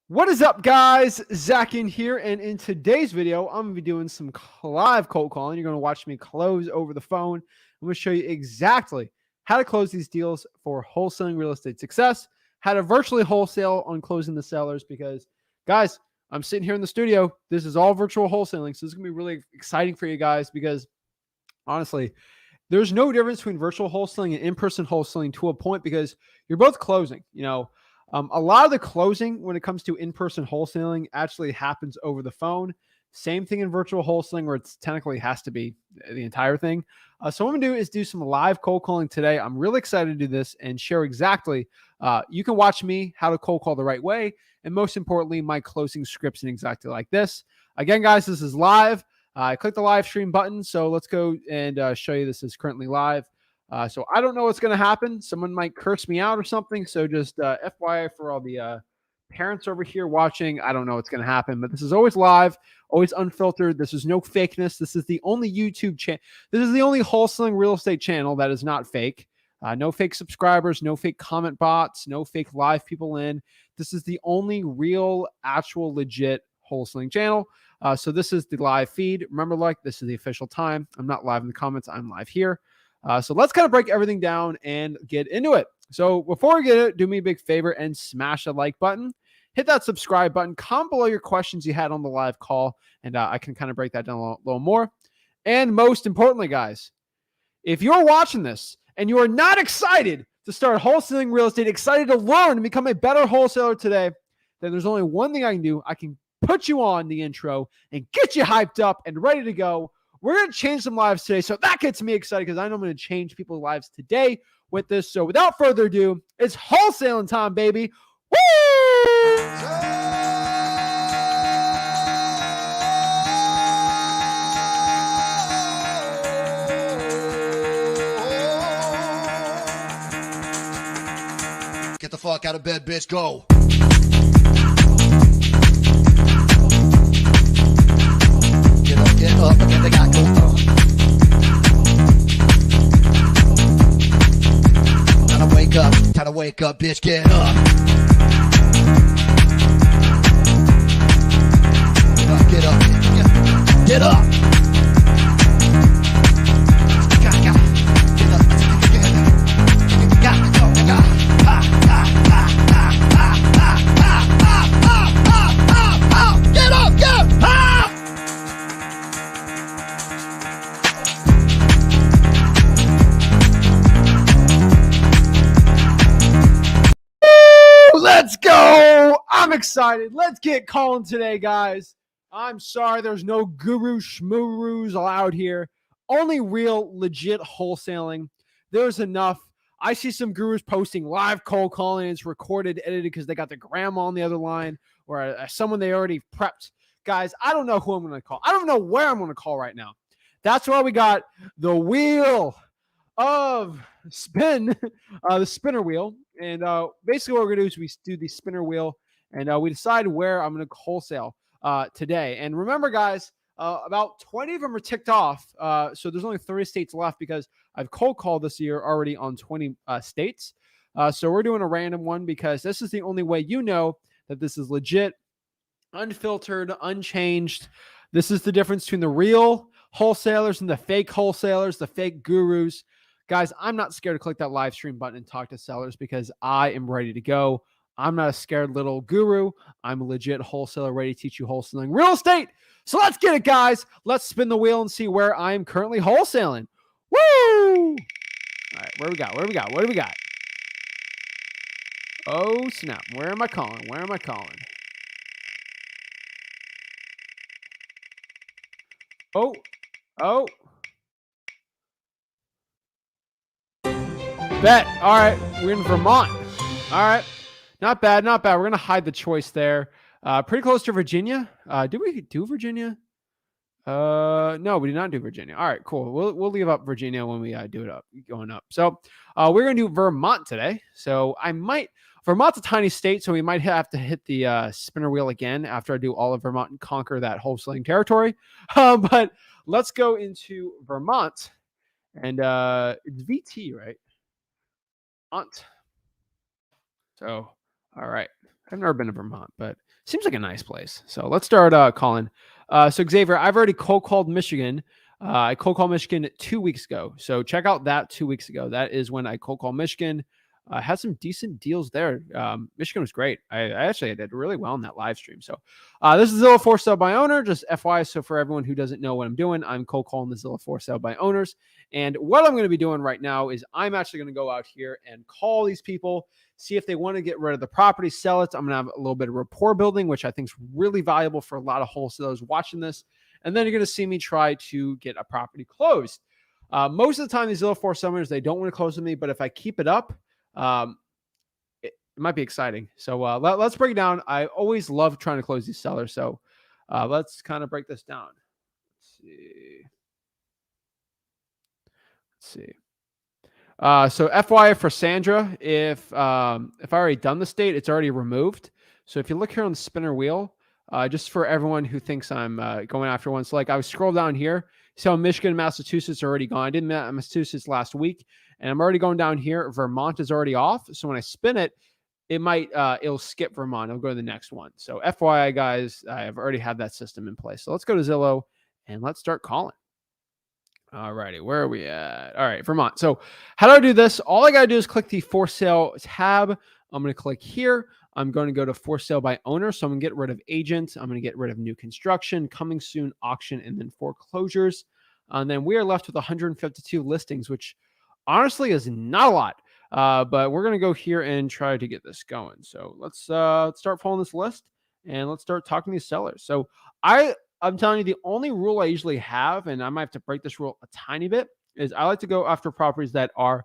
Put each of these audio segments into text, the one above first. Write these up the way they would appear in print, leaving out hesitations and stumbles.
What is up, guys? Zach Ginn here, and in today's video, I'm going to be doing some live cold calling. You're going to watch me close over the phone. I'm going to show you exactly how to close these deals for wholesaling real estate success, how to virtually wholesale on closing the sellers, because, guys, I'm sitting here in the studio. This is all virtual wholesaling, so this is going to be really exciting for you guys because, honestly, there's no difference between virtual wholesaling and in-person wholesaling to a point because you're both closing. A lot of the closing when it comes to in-person wholesaling actually happens over the phone. Same thing in virtual wholesaling where it's technically has to be the entire thing. So what I'm gonna do is do some live cold calling today. I'm really excited to do this and share exactly. You can watch me how to cold call the right way, and most importantly, my closing scripts and exactly like this. Again, guys, this is live. I click the live stream button. So let's go and show you this is currently live. So I don't know what's going to happen. Someone might curse me out or something. So just FYI for all the parents over here watching, I don't know what's going to happen, but this is always live, always unfiltered. This is no fakeness. This is the only YouTube channel. This is the only wholesaling real estate channel that is not fake. No fake subscribers, no fake comment bots, no fake live people in. This is the only real, actual, legit wholesaling channel. So this is the live feed. Remember, this is the official time. I'm not live in the comments. I'm live here. So let's kind of break everything down and get into it. So before we get it, do me a big favor and smash the like button. Hit that subscribe button. Comment below your questions you had on the live call, and I can kind of break that down a little more. And most importantly, guys, if you're watching this and you are not excited to start wholesaling real estate, excited to learn and become a better wholesaler today, then there's only one thing I can do. I can put you on the intro and get you hyped up and ready to go. We're going to change some lives today. So that gets me excited because I know I'm going to change people's lives today with this. So without further ado, it's wholesaling time, baby. Woo! Get the fuck out of bed, bitch. Go. Get up, again, they got go. Time to wake up, bitch, get up. Get up. Get up. Let's go. I'm excited. Let's get calling today, guys. I'm sorry there's no guru schmooroos allowed here. Only real, legit wholesaling. There's enough. I see some gurus posting live cold calling. It's recorded, edited because they got the grandma on the other line or someone they already prepped. Guys, I don't know who I'm going to call. I don't know where I'm going to call right now. That's why we got the wheel of spin, the spinner wheel. And basically what we're going to do is we do the spinner wheel and we decide where I'm going to wholesale today. And remember, guys, about 20 of them are ticked off. So there's only 30 states left because I've cold called this year already on 20 states. So we're doing a random one because this is the only way you know that this is legit, unfiltered, unchanged. This is the difference between the real wholesalers and the fake wholesalers, the fake gurus. Guys, I'm not scared to click that live stream button and talk to sellers because I am ready to go. I'm not a scared little guru. I'm a legit wholesaler ready to teach you wholesaling real estate. So let's get it, guys. Let's spin the wheel and see where I am currently wholesaling. Woo! All right, what do we got? What do we got? What do we got? Oh, snap. Where am I calling? Where am I calling? Oh. Bet. All right. We're in Vermont. All right. Not bad. Not bad. We're going to hide the choice there. Pretty close to Virginia. Did we do Virginia? No, we did not do Virginia. All right, cool. We'll leave up Virginia when we do it up, going up. So we're going to do Vermont today. So Vermont's a tiny state, so we might have to hit the spinner wheel again after I do all of Vermont and conquer that wholesaling territory. But let's go into Vermont. And it's VT, right? Vermont. So, all right. I've never been to Vermont, but seems like a nice place. So let's start calling. So Xavier, I've already cold called Michigan. I cold called Michigan 2 weeks ago. So check out that 2 weeks ago. That is when I cold called Michigan. Had some decent deals there. Michigan was great. I actually did really well in that live stream. So this is Zillow for sale by owner, just FYI. So for everyone who doesn't know what I'm doing, I'm cold calling the Zillow for sale by owners. And what I'm going to be doing right now is I'm actually going to go out here and call these people, see if they want to get rid of the property, sell it. I'm going to have a little bit of rapport building, which I think is really valuable for a lot of wholesalers watching this. And then you're going to see me try to get a property closed. Most of the time, these Zillow for sale owners, they don't want to close with me, but if I keep it up, it might be exciting. So let's break it down. I always love trying to close these sellers. So let's kind of break this down. Let's see. So FYI for Sandra, if I already done the state, it's already removed. So if you look here on the spinner wheel, just for everyone who thinks I'm going after one, so like I was scroll down here. So Michigan and Massachusetts are already gone. I did Massachusetts last week, and I'm already going down here. Vermont is already off. So when I spin it, it'll skip Vermont. It'll go to the next one. So FYI, guys, I've already had that system in place. So let's go to Zillow and let's start calling. All righty, where are we at? All right, Vermont. So how do I do this? All I got to do is click the for sale tab. I'm going to click here. I'm going to go to for sale by owner. So I'm going to get rid of agent. I'm going to get rid of new construction, coming soon, auction, and then foreclosures. And then we are left with 152 listings, which honestly is not a lot. But we're going to go here and try to get this going. So let's start following this list and let's start talking to these sellers. So I'm telling you, the only rule I usually have, and I might have to break this rule a tiny bit, is I like to go after properties that are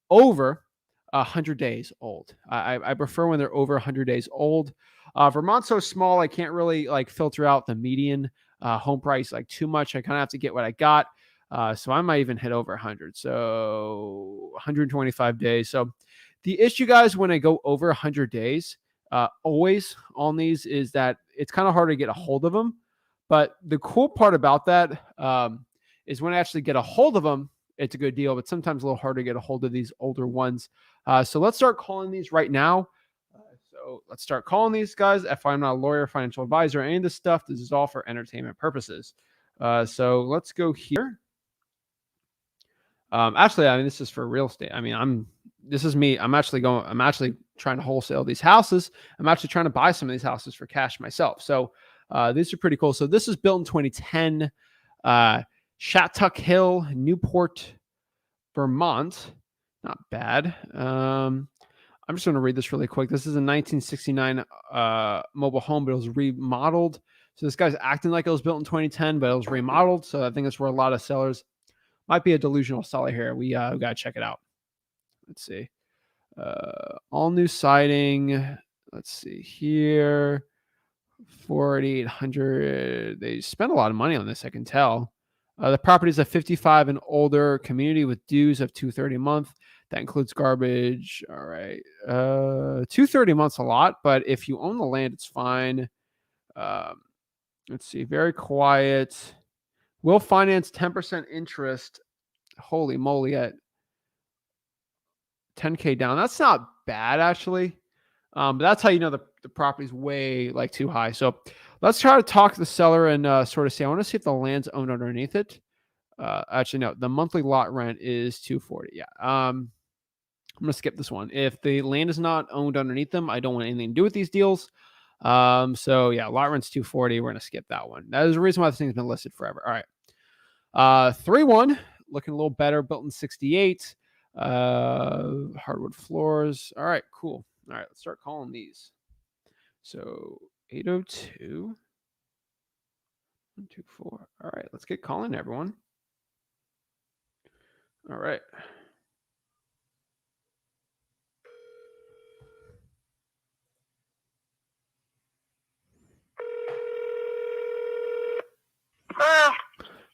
over 100 days old. I prefer when they're over 100 days old. Vermont's so small, I can't really like filter out the median home price like too much. I kind of have to get what I got. So I might even hit over 100. So 125 days. So the issue, guys, when I go over 100 days, always on these is that it's kind of hard to get a hold of them. But the cool part about that is when I actually get a hold of them, it's a good deal, but sometimes a little harder to get a hold of these older ones. So let's start calling these right now. So let's start calling these guys. If I'm not a lawyer, financial advisor, any of this stuff, this is all for entertainment purposes. So let's go here. Actually, I mean, this is for real estate. I mean, this is me. I'm actually trying to wholesale these houses. I'm actually trying to buy some of these houses for cash myself. So these are pretty cool. So this is built in 2010, Shattuck Hill, Newport, Vermont. Not bad. I'm just going to read this really quick. This is a 1969 mobile home, but it was remodeled. So this guy's acting like it was built in 2010, but it was remodeled. So I think that's where a lot of sellers might be a delusional seller here. We got to check it out. Let's see. All new siding. Let's see here. 4,800. They spent a lot of money on this, I can tell. The property is a 55 and older community with dues of $230 a month. That includes garbage. All right. $230 a month's a lot, but if you own the land, it's fine. Let's see. Very quiet. Will finance 10% interest. Holy moly, at 10K down. That's not bad, actually. But that's how you know the property's way like too high. So let's try to talk to the seller and sort of say, I want to see if the land's owned underneath it. Actually, no, the monthly lot rent is $240. Yeah. I'm going to skip this one. If the land is not owned underneath them, I don't want anything to do with these deals. So yeah, lot rent's $240. We're going to skip that one. That is the reason why this thing's been listed forever. All right. 3-1, looking a little better, built in 68. Hardwood floors. All right, cool. All right, let's start calling these. So 802 124. All right, let's get calling everyone. All right.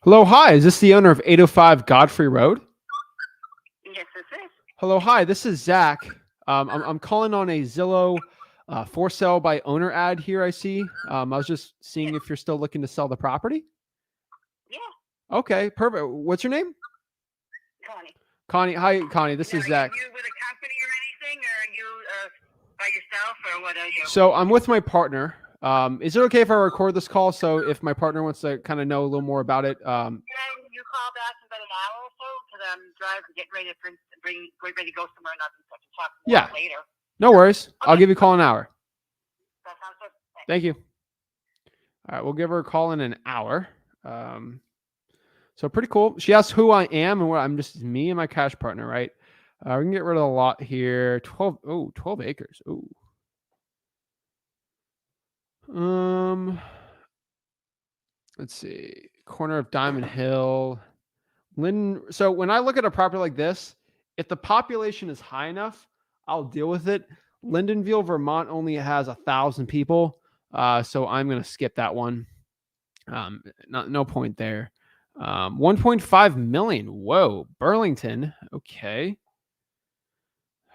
Hello, hi. Is this the owner of 805 Godfrey Road? Yes, this is. Hello, hi. This is Zach. I'm calling on a Zillow for sale by owner ad here. I see. I was just seeing if you're still looking to sell the property. Yeah. Okay, perfect. What's your name? Connie. Connie. Hi, Connie. This is Zach. Are you with a company or anything, or are you By yourself or what are you? So I'm with my partner. Is it okay if I record this call? So if my partner wants to kind of know a little more about it, Can you call back in about an hour or so? Because I'm driving, getting ready to get ready to go somewhere, and I'll be talk more yeah, later. no worries. Okay. I'll give you a call in an hour. That sounds good. Thanks. Thank you. All right, we'll give her a call in an hour. So pretty cool. She asked who I am and what I'm just me and my cash partner, right? We can get rid of a lot here. 12 acres. Ooh. Let's see. Corner of Diamond Hill. Linden. So when I look at a property like this, if the population is high enough, I'll deal with it. Lindenville, Vermont only has 1,000 people. So I'm going to skip that one. No point there. 1.5 million. Whoa. Burlington. Okay.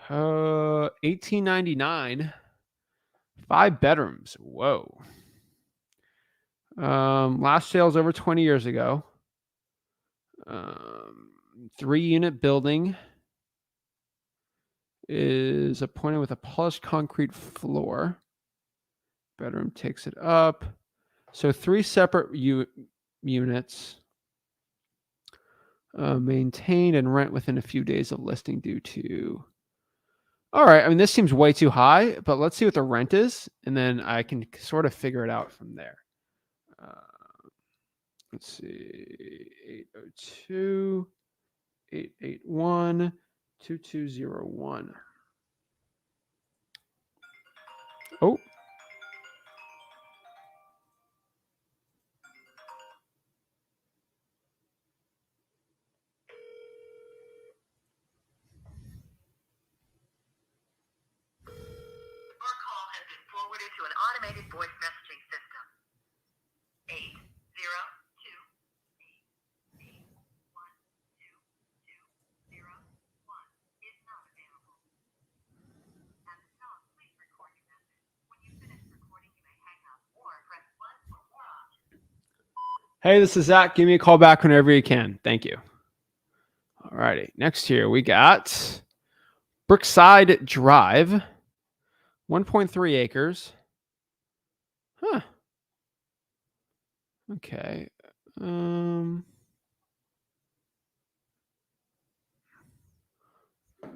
1899. 5 bedrooms. Whoa. Last sales over 20 years ago. 3-unit building is appointed with a polished concrete floor. Bedroom takes it up. So 3 separate units. Maintained and rent within a few days of listing due to. All right. I mean, this seems way too high, but let's see what the rent is. And then I can sort of figure it out from there. Let's see. 802 881 2201. Oh. Your call has been forwarded to an automated voice messaging system. 802-881-2201 is not available. At the tone, please record your message. When you finish recording, you may hang up or press 1 for more options. Hey, this is Zach. Give me a call back whenever you can. Thank you. All righty. Next here, we got Brookside Drive, 1.3 acres. Huh. Okay.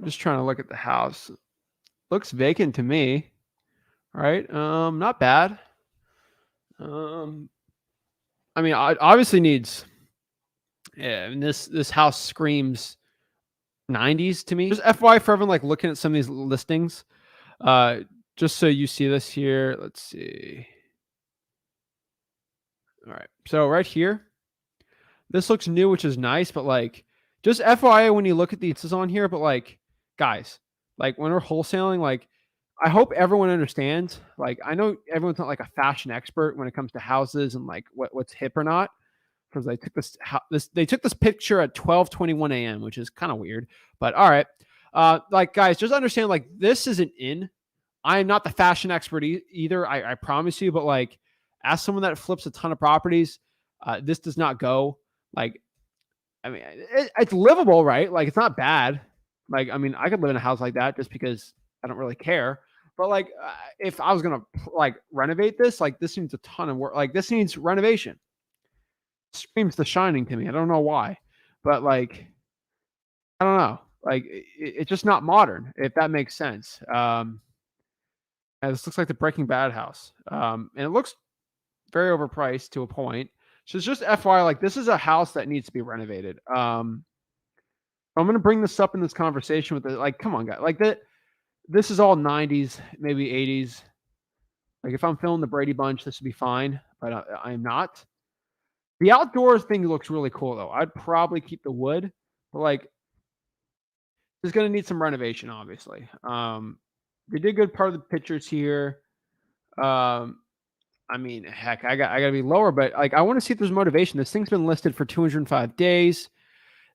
Just trying to look at the house. Looks vacant to me. All right. Not bad. I mean, it obviously needs. Yeah, I mean, this house screams 90s to me. Just FYI for everyone like looking at some of these listings. Just so you see this here. Let's see. All right. So right here, this looks new, which is nice, but like just FYI when you look at these on here, but like guys, like when we're wholesaling, like I hope everyone understands. Like I know everyone's not like a fashion expert when it comes to houses and like what's hip or not. Because they took this picture at 12:21 a.m., which is kind of weird. But all right. Like guys, just understand like this isn't in. I am not the fashion expert either. I promise you, but like as someone that flips a ton of properties, this does not go. Like, I mean, it's livable, right? Like, it's not bad. Like, I mean, I could live in a house like that just because I don't really care. But like, if I was gonna like renovate this, like this needs a ton of work. Like, this needs renovation. Screams The Shining to me. I don't know why, but like, I don't know. Like, it's just not modern, if that makes sense. And this looks like the Breaking Bad house, and it looks very overpriced to a point. So it's just FYI, like this is a house that needs to be renovated. I'm gonna bring this up in this conversation with it. Like, come on, guys. Like that. This is all 90s, maybe 80s. Like if I'm filming the Brady Bunch, this would be fine, but I'm not. The outdoors thing looks really cool though. I'd probably keep the wood, but like it's gonna need some renovation, obviously. They did good part of the pictures here. I mean, heck, I gotta be lower, but like I want to see if there's motivation. This thing's been listed for 205 days.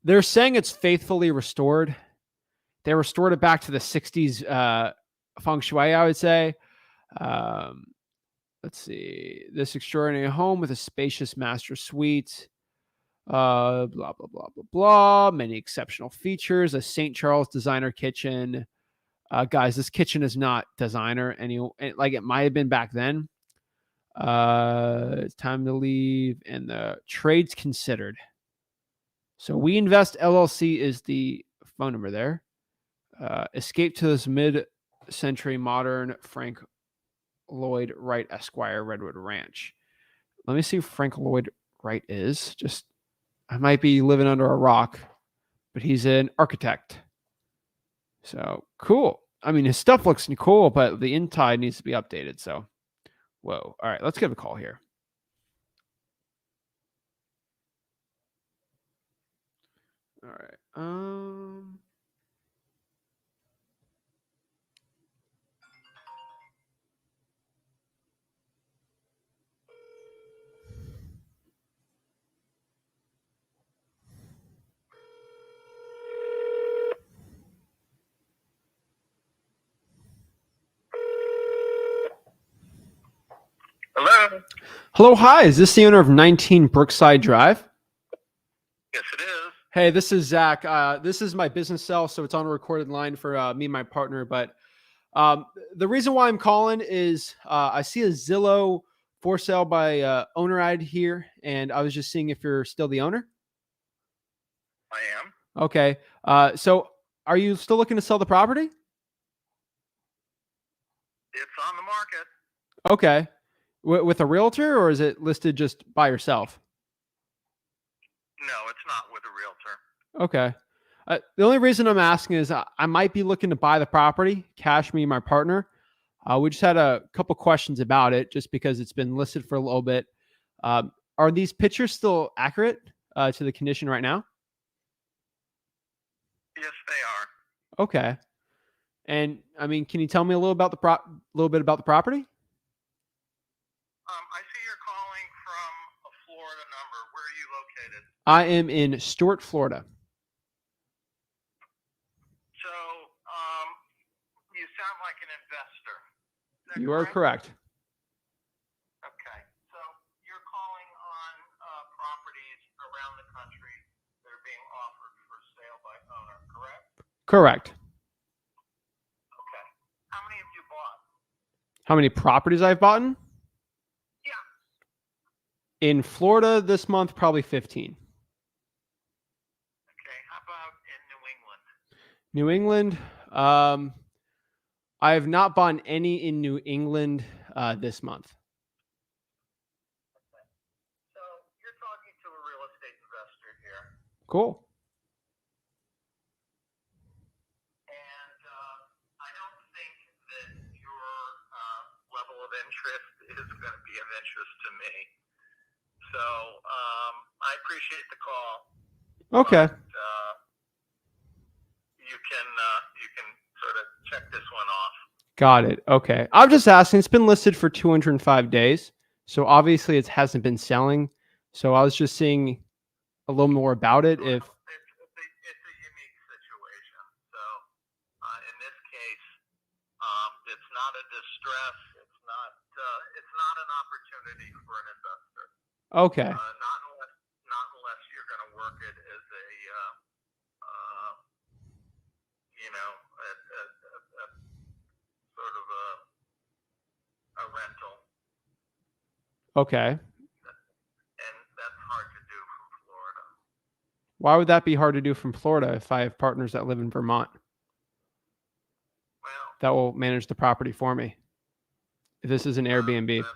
They're saying it's faithfully restored. They restored it back to the 60s feng shui, I would say. Let's see. This extraordinary home with a spacious master suite. Blah, blah, blah, blah, blah. Many exceptional features. A St. Charles designer kitchen. Guys, this kitchen is not designer, and like it might have been back then. It's time to leave, and the trades considered. So We Invest LLC is the phone number there. Escape to this mid-century modern Frank Lloyd Wright Esquire Redwood Ranch. Let me see who Frank Lloyd Wright is. I might be living under a rock, but he's an architect. So cool. I mean, his stuff looks cool, but the inside needs to be updated. So, whoa. All right, let's give a call here. All right. Hello. Hello, hi. Is this the owner of 19 Brookside Drive? Yes, it is. Hey, this is Zach. This is my business cell, so it's on a recorded line for me and my partner. But the reason why I'm calling is I see a Zillow for sale by owner ad here, and I was just seeing if you're still the owner. I am. Okay. So are you still looking to sell the property? It's on the market. Okay. With a realtor, or is it listed just by yourself? No, it's not with a realtor. Okay. The only reason I'm asking is I might be looking to buy the property, cash me and my partner. We just had a couple questions about it just because it's been listed for a little bit. Are these pictures still accurate to the condition right now? Yes, they are. Okay. And I mean, can you tell me a little bit about the property? I see you're calling from a Florida number. Where are you located? I am in Stuart, Florida. So, you sound like an investor. Is that You are correct. Okay. So, you're calling on properties around the country that are being offered for sale by owner, correct? Correct. Okay. How many have you bought? How many properties I've bought in? Yeah. In Florida this month, probably 15. Okay. How about in New England? New England, I have not bought any in New England this month. So, you're talking to a real estate investor here. Cool. And I don't think that your level of interest is going to be of interest to me. So I appreciate the call. Okay. But, you can sort of check this one off. Got it. Okay. I'm just asking. It's been listed for 205 days. So obviously it hasn't been selling. So I was just seeing a little more about it. If It's a unique situation. So in this case, it's not a distress. It's not an opportunity for an investor. okay. Not unless you're going to work it as a sort of a rental, Okay. and that's hard to do from Florida. Why would that be hard to do from Florida if I have partners that live in Vermont Well, that will manage the property for me? If this is an Airbnb. yeah, that's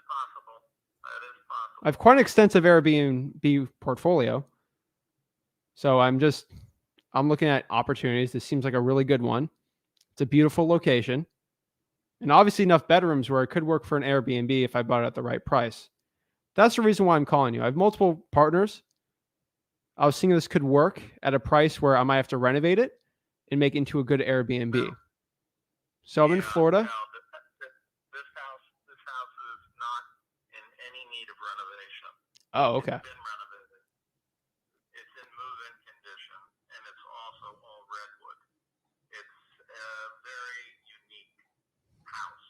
possible. That is possible. I have quite an extensive Airbnb portfolio. So I'm looking at opportunities. This seems like a really good one. It's a beautiful location. And obviously enough bedrooms where it could work for an Airbnb if I bought it at the right price. That's the reason why I'm calling you. I have multiple partners. I was thinking this could work at a price where I might have to renovate it and make it into a good Airbnb. So I'm in Florida. No, this house is not in any need of renovation. Oh, okay. It's been renovated. It's in move-in condition, and it's also all redwood. It's a very unique house.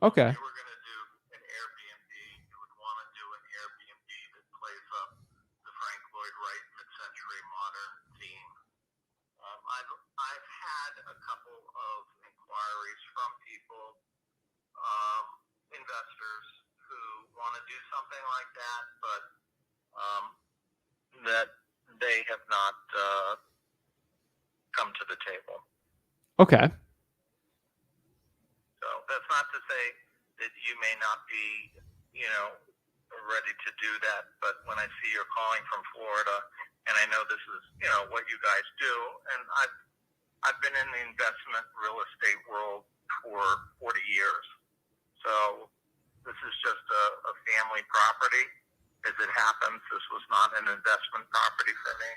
Okay. If you were going to do an Airbnb, you would want to do an Airbnb that plays up the Frank Lloyd Wright mid-century modern theme. I've investors who want to do something like that, but that they have not come to the table. Okay. So that's not to say that you may not be, ready to do that. But when I see you're calling from Florida, and I know this is, what you guys do, and I've been in the investment real estate world for 40 years. So this is just a family property. As it happens, this was not an investment property for me.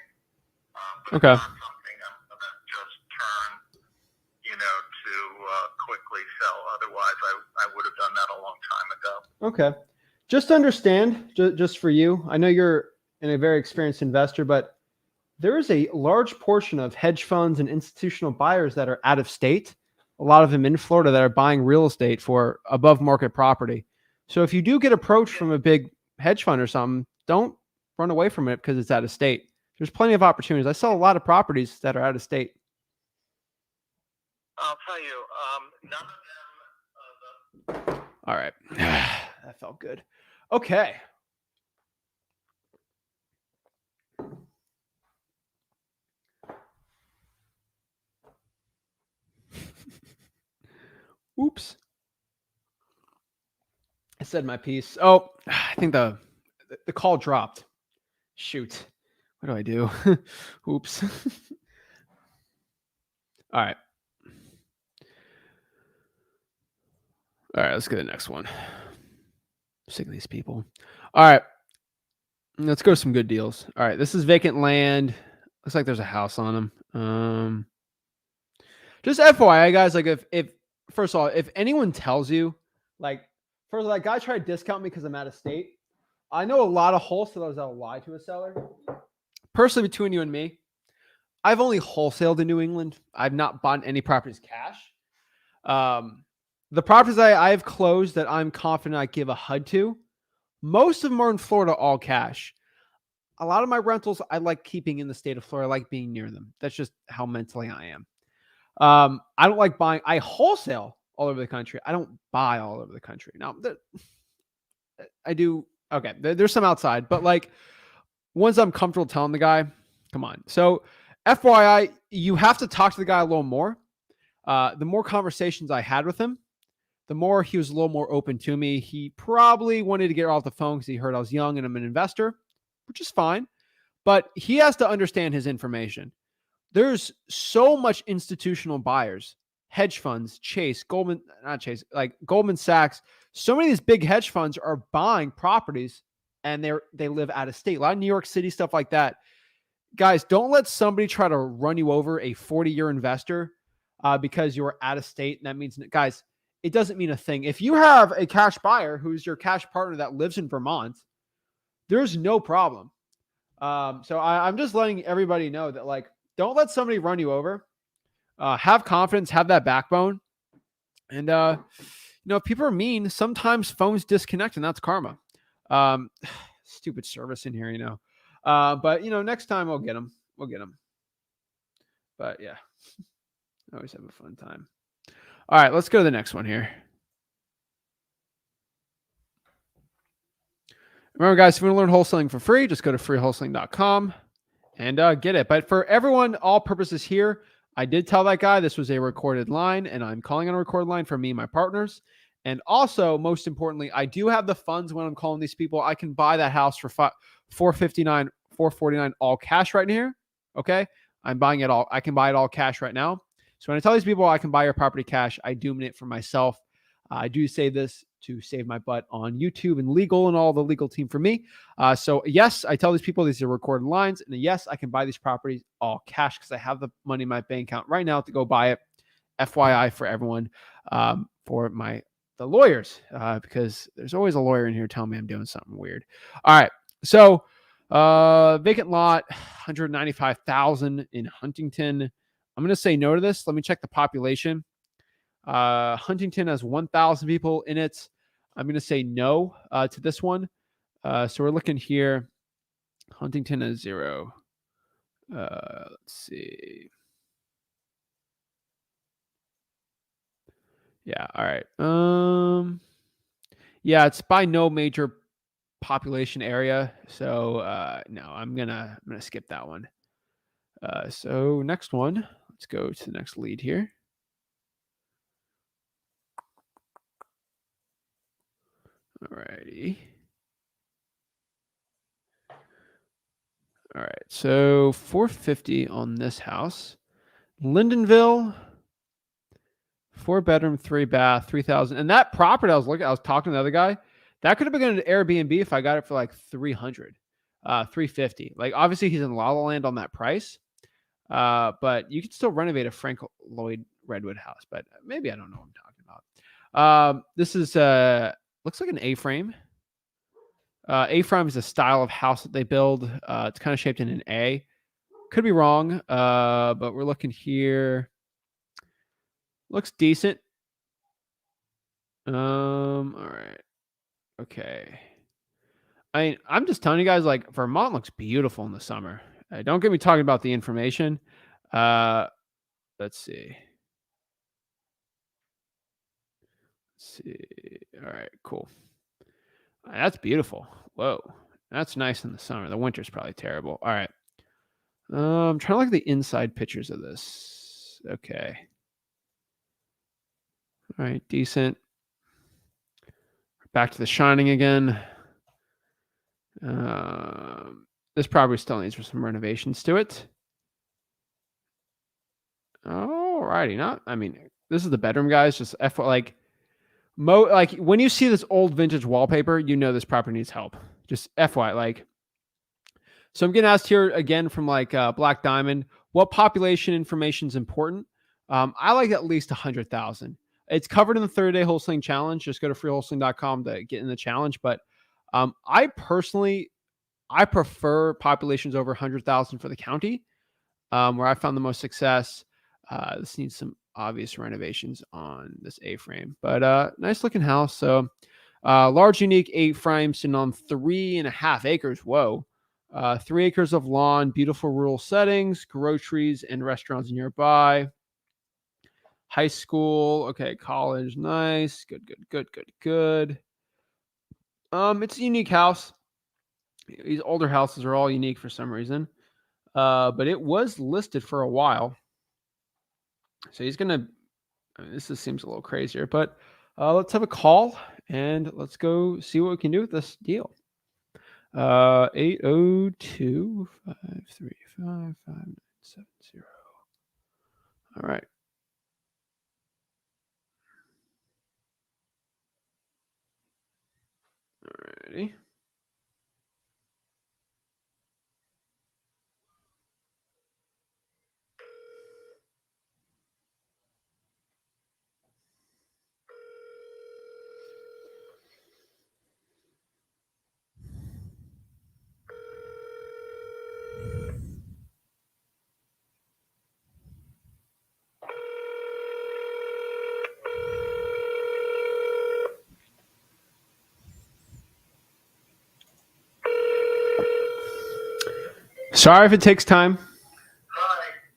But Okay. it's not something I'm going to just turn, to quickly sell. Otherwise, I would have done that a long time ago. Okay. Just to understand, just for you, I know you're a very experienced investor, but there is a large portion of hedge funds and institutional buyers that are out of state. A lot of them in Florida that are buying real estate for above market property. So if you do get approached from a big hedge fund or something, don't run away from it because it's out of state. There's plenty of opportunities. I sell a lot of properties that are out of state. I'll tell you, none of them. All right. That felt good. Okay. Oops. I said my piece. Oh, I think the call dropped. Shoot. What do I do? Oops. All right. All right, let's get the next one. I'm sick of these people. All right. Let's go to some good deals. All right. This is vacant land. Looks like there's a house on them. Just FYI, guys, like if first of all, if anyone tells you, like, first of all, that guy tried to discount me because I'm out of state. I know a lot of wholesalers that'll lie to a seller. Personally, between you and me, I've only wholesaled in New England. I've not bought any properties cash. The properties I've closed that I'm confident I give a HUD to, most of them are in Florida, all cash. A lot of my rentals I like keeping in the state of Florida. I like being near them. That's just how mentally I am. I don't like buying. I wholesale all over the country. I don't buy all over the country. Now, I do. Okay, there's some outside, but like ones I'm comfortable telling the guy, come on. So, FYI, you have to talk to the guy a little more. The more conversations I had with him, the more he was a little more open to me. He probably wanted to get off the phone because he heard I was young and I'm an investor, which is fine. But he has to understand his information. There's so much institutional buyers, hedge funds, Goldman Sachs. So many of these big hedge funds are buying properties and they live out of state. A lot of New York City, stuff like that. Guys, don't let somebody try to run you over, a 40-year investor, because you're out of state. And that means, guys, it doesn't mean a thing. If you have a cash buyer who's your cash partner that lives in Vermont, there's no problem. So I'm just letting everybody know that, like, don't let somebody run you over. Have confidence, have that backbone. And, if people are mean, sometimes phones disconnect and that's karma. Stupid service in here, but next time we'll get them. But yeah, I always have a fun time. All right, let's go to the next one here. Remember, guys, if you want to learn wholesaling for free, just go to freewholesaling.com and get it. But for everyone, all purposes here, I did tell that guy this was a recorded line, and I'm calling on a recorded line for me and my partners. And also, most importantly, I do have the funds when I'm calling these people. I can buy that house for $459, $449 all cash right here. Okay, I'm buying it all. I can buy it all cash right now. So when I tell these people I can buy your property cash, I do mean it for myself. I do say this to save my butt on YouTube and legal and all the legal team for me. So yes, I tell these people these are recorded lines, and yes, I can buy these properties all cash because I have the money in my bank account right now to go buy it. FYI for everyone, for the lawyers, because there's always a lawyer in here telling me I'm doing something weird. All right, so vacant lot, 195,000 in Huntington. I'm going to say no to this. Let me check the population. Huntington has 1,000 people in it. I'm going to say no to this one. So we're looking here. Huntington has 0. Let's see. Yeah. All right. Yeah, it's by no major population area. So no, I'm gonna skip that one. So next one, let's go to the next lead here. Alrighty. All right, so 450 on this house. Lindenville, 4-bedroom, 3-bath, 3,000. And that property I was talking to the other guy, that could have been an Airbnb if I got it for like 300, 350. Like obviously he's in La La Land on that price. But you could still renovate a Frank Lloyd Redwood house, but maybe I don't know what I'm talking about. This is looks like an A-frame. A-frame is a style of house that they build. It's kind of shaped in an A. Could be wrong, but we're looking here. Looks decent. All right. Okay. I'm just telling you guys, like Vermont looks beautiful in the summer. Don't get me talking about the information. Let's see. All right, cool. That's beautiful. Whoa, that's nice in the summer. The winter's probably terrible. All right. I'm trying to look at the inside pictures of this. Okay. All right, decent. Back to The Shining again. This probably still needs some renovations to it. Alrighty, I mean, this is the bedroom, guys. Just like when you see this old vintage wallpaper, you know this property needs help. Just FY, like. So I'm getting asked here again from like Black Diamond, what population information is important? I like at least 100,000. It's covered in the 30-day wholesaling challenge. Just go to freewholesaling.com to get in the challenge. But I prefer populations over 100,000 for the county, where I found the most success. This needs some obvious renovations on this A-frame, but nice looking house. So large, unique A-frame sitting on 3.5 acres. Whoa. 3 acres of lawn, beautiful rural settings, groceries and restaurants nearby. High school, okay, college, nice, good. It's a unique house. These older houses are all unique for some reason, but it was listed for a while. So he's gonna. This just seems a little crazier, but let's have a call and let's go see what we can do with this deal. 802-535-5970. All right. Alrighty. Sorry if it takes time. Hi,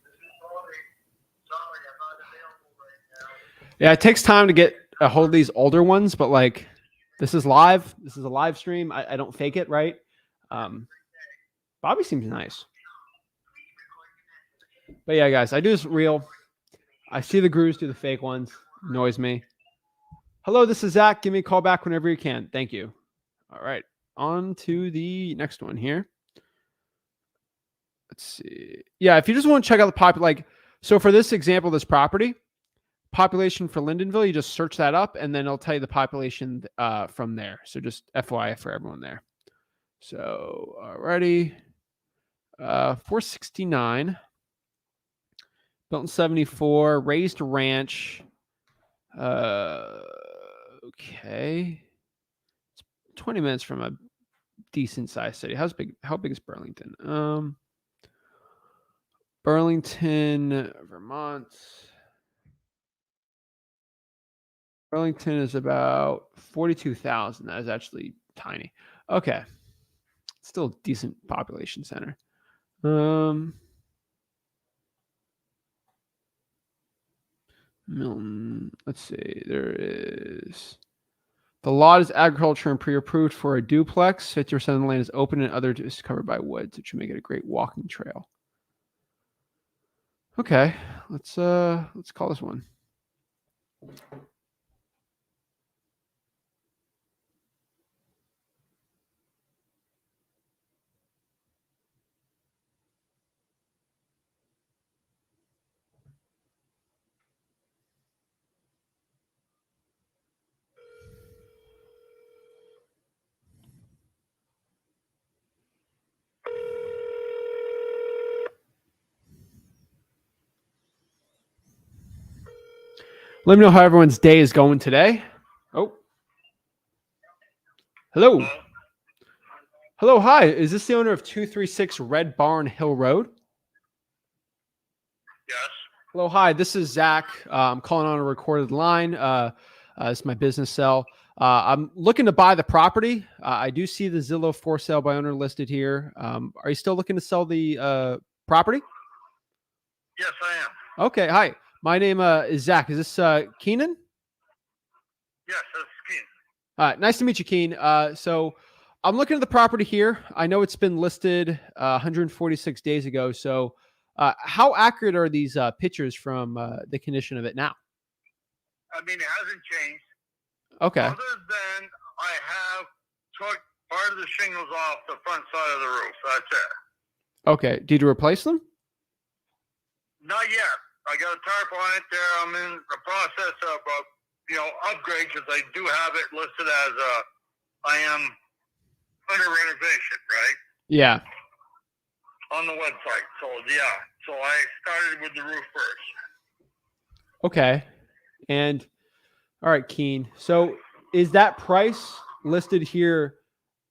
this is Bobby. Sorry, I'm not available right now. Yeah, it takes time to get a hold of these older ones, but like this is live. This is a live stream. I don't fake it, right? Bobby seems nice. But yeah, guys, I do this real. I see the gurus do the fake ones. Annoys me. Hello, this is Zach. Give me a call back whenever you can. Thank you. All right. On to the next one here. Let's see. Yeah, if you just want to check out the so for this example, this property, population for Lindenville, you just search that up and then it'll tell you the population from there. So just FYI for everyone there. So alrighty. 469. Built in 74. Raised ranch. Okay. It's 20 minutes from a decent sized city. How big is Burlington? Burlington, Vermont. Burlington is about 42,000. That is actually tiny. Okay. Still a decent population center. Milton. Let's see. The lot is agriculture and pre-approved for a duplex. 50% of the land is open and other is covered by woods, which should make it a great walking trail. Okay, let's call this one. Let me know how everyone's day is going today. Oh. Hello. Hello, hi. Is this the owner of 236 Red Barn Hill Road? Yes. Hello, hi. This is Zach. I'm calling on a recorded line. It's my business cell. I'm looking to buy the property. I do see the Zillow for sale by owner listed here. Are you still looking to sell the property? Yes, I am. Okay, hi. My name is Zach. Is this Keenan? Yes, that's Keen. Nice to meet you, Keen. So I'm looking at the property here. I know it's been listed 146 days ago. So how accurate are these pictures from the condition of it now? I mean, it hasn't changed. Okay. Other than I have took part of the shingles off the front side of the roof. That's it. Okay. Did you replace them? Not yet. I got a tarp on it there. I'm in the process of, upgrade because I do have it listed as I am under renovation, right? Yeah. On the website. So, yeah. So I started with the roof first. Okay. And all right, Keen. So is that price listed here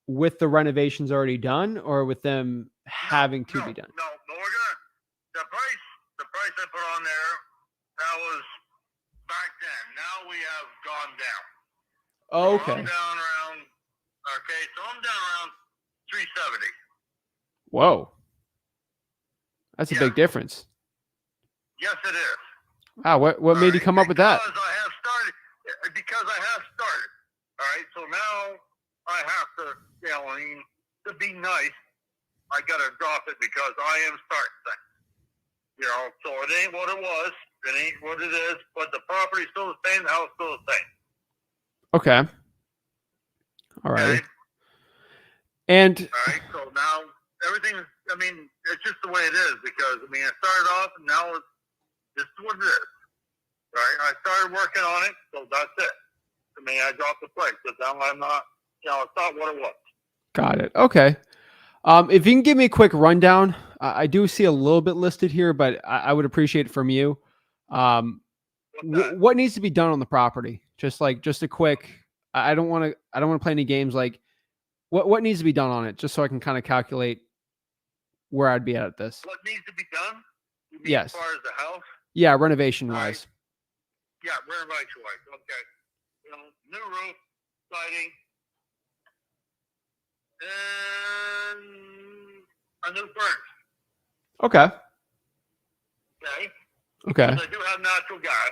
with the renovations already done or with them having to be done? No, we're gonna the price I put on there, that was back then. Now we have gone down. Oh, So okay. I'm down around 370. Whoa. That's a Yeah. big difference. Yes, it is. Wow. What made you come up with that? Because I have started. All right. So now I have to, to be nice, I got to drop it because I am starting things. So it ain't what it was. It ain't what it is. But the property's still the same. The house still the same. Okay. All right. Okay? And All right. So now everything, it's just the way it is because, I started off and now this is what it is. Right? I started working on it. So that's it. I dropped the price. But now I'm not, it's not what it was. got it. Okay. If you can give me a quick rundown, I do see a little bit listed here, but I would appreciate it from you. What needs to be done on the property? Just a quick. I don't want to play any games. Like, what needs to be done on it, just so I can kind of calculate where I'd be at this. What needs to be done? You mean Yes. As far as the house? Yeah, renovation All right. wise. Yeah, renovation wise. Okay. New roof, siding, and a new furnace. Okay. Okay. Okay. Because I do have natural gas.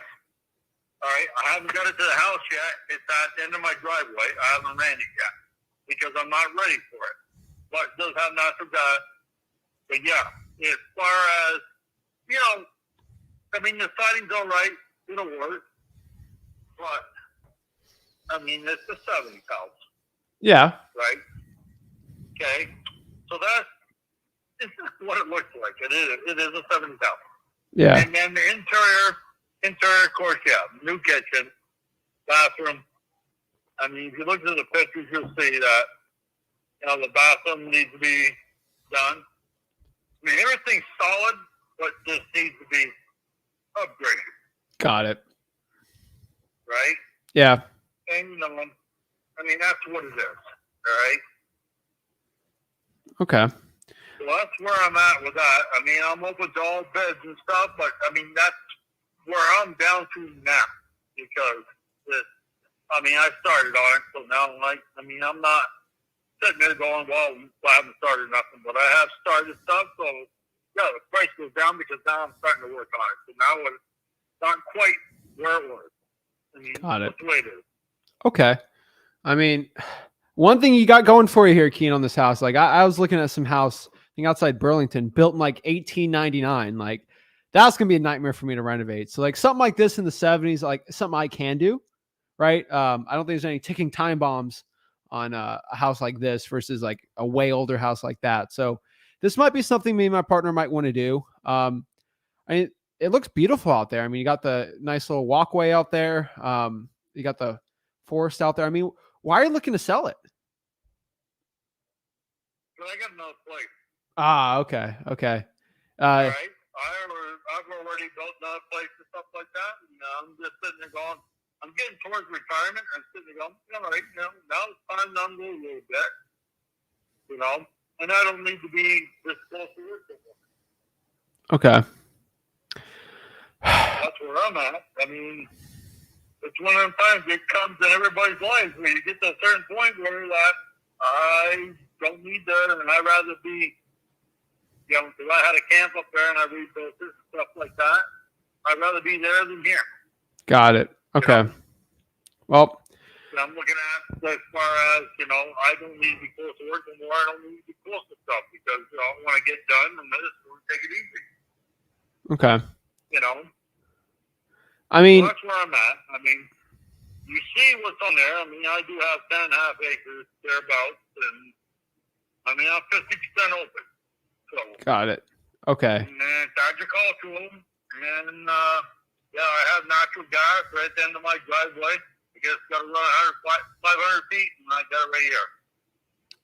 All right. I haven't got it to the house yet. It's at the end of my driveway. I haven't ran it yet because I'm not ready for it. But it does have natural gas. But yeah, as far as, the siding's all right. It'll work. But, it's the 70 house. Yeah. Right? Okay. So it's just what it looks like. It is a 70 house. Yeah. And then the interior, of course, yeah, new kitchen, bathroom. If you look at the pictures, you'll see that, the bathroom needs to be done. Everything's solid, but just needs to be upgraded. Got it. Right? Yeah. And, that's what it is. All right? Okay. So that's where I'm at with that. I'm open to all bids and stuff, but, that's where I'm down to now. Because, I started on it, so now, I'm not sitting there going, well, I haven't started nothing, but I have started stuff, so, yeah, the price goes down because now I'm starting to work on it. So now it's not quite where it was. Got it. That's the way it is. Okay. I mean, one thing you got going for you here, Keen, on this house. Like I was looking at some house, I think outside Burlington, built in like 1899. Like that's gonna be a nightmare for me to renovate. So like something like this in the 70s, like something I can do, right? I don't think there's any ticking time bombs on a house like this versus like a way older house like that. So this might be something me and my partner might want to do. I mean, it looks beautiful out there. I mean, you got the nice little walkway out there. You got the forest out there. I mean, why are you looking to sell it? But I got another place. Ah, okay, okay. All right. I've already built another place and stuff like that. And I'm just sitting there going, I'm getting towards retirement. I'm sitting there going, all right, now it's time to unload a little bit. And I don't need to be this close to work anymore. Okay. That's where I'm at. I mean, it's one of them times it comes in everybody's life where you get to a certain point where that I don't need that, and I'd rather be, because I had a camp up there and I rebuilt this and stuff like that. I'd rather be there than here. Got it. Okay. Well, And I'm looking at as far as, I don't need to be close to work anymore. I don't need to be close to stuff because I want to get done and I just want to take it easy. okay. I So mean, that's where I'm at. I mean, you see what's on there. I mean, I do have 10.5 acres thereabouts, and I mean, I'm 50% open. So, got it. Okay. and it's agricultural, and I have natural gas right at the end of my driveway. I guess got to run 500 feet, and I got it right here.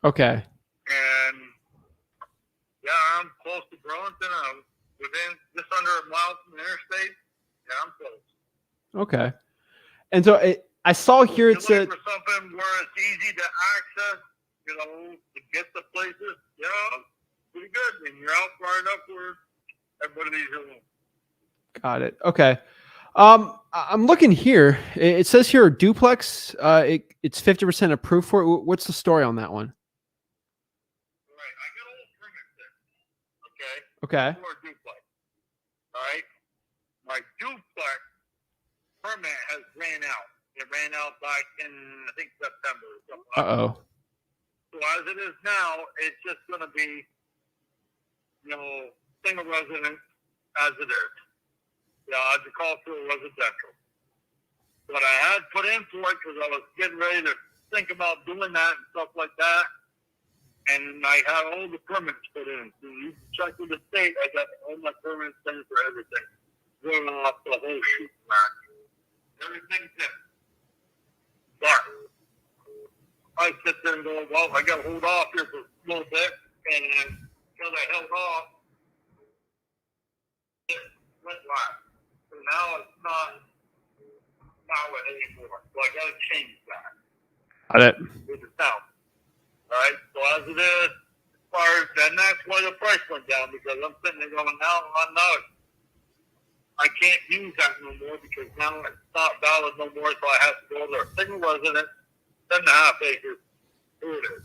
Okay. And I'm close to Burlington. I'm within just under a mile from the interstate. Yeah, I'm close. Okay. And so I saw here it You're said, looking for something where it's easy to access, to get the places, pretty good. And you're out far enough where everybody needs your home. got it. Okay. I'm looking here. It says here a duplex. It's 50% approved for it. What's the story on that one? Right. I got all the permits there. Okay. Okay. For a duplex. All right. My duplex permit has ran out. It ran out back in, I think, September or something. Uh-oh. So as it is now, it's just going to be, single resident as it is. Agricultural residential. But I had put in for it because I was getting ready to think about doing that and stuff like that. And I had all the permits put in. So you can check with the state. I got all my permits in for everything. Going off the whole shoot match. Everything's in. But I sit there and go, well, I got to hold off here for a little bit. And because I held off, it went live. So now it's not valid anymore. So I got to change that. Got it. With the town. All right. So as it is, as far as, and that's why the price went down because I'm sitting there going, now I can't use that no more because now it's not valid no more. So I have to go there. Single resident, 10.5 acres. Here it is.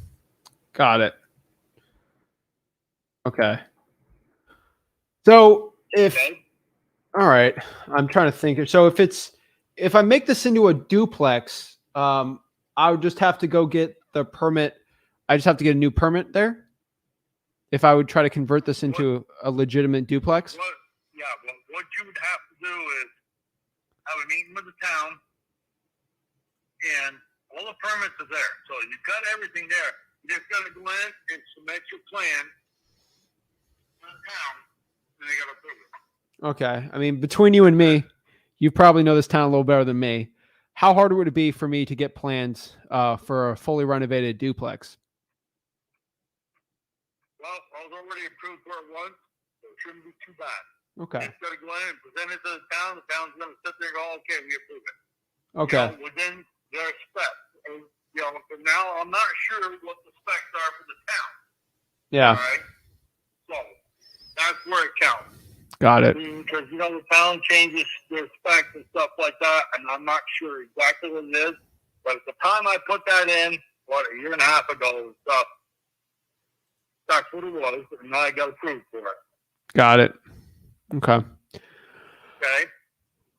Got it. Okay. So all right, I'm trying to think. So if I make this into a duplex, I would just have to go get the permit. I just have to get a new permit there. If I would try to convert this into a legitimate duplex. What you would have to do is have a meeting with the town, and all the permits are there. So you've got everything there. You just got to go in and submit your plan to the town, and they got to approve it. Okay. I mean, between you and me, you probably know this town a little better than me. How hard would it be for me to get plans for a fully renovated duplex? Well, I was already approved for it once, so it shouldn't be too bad. Okay. It's got to go in and present it to the town. The town's going to sit there and go, okay, we approve it. Okay. Within their specs. And, for now, I'm not sure what the specs are for the town. Yeah. All right? So, that's where it counts. Got it. Because, the town changes their specs and stuff like that, and I'm not sure exactly what it is. But at the time I put that in, a year and a half ago and stuff, that's what it was, and I got approved for it. Got it. Okay. Okay?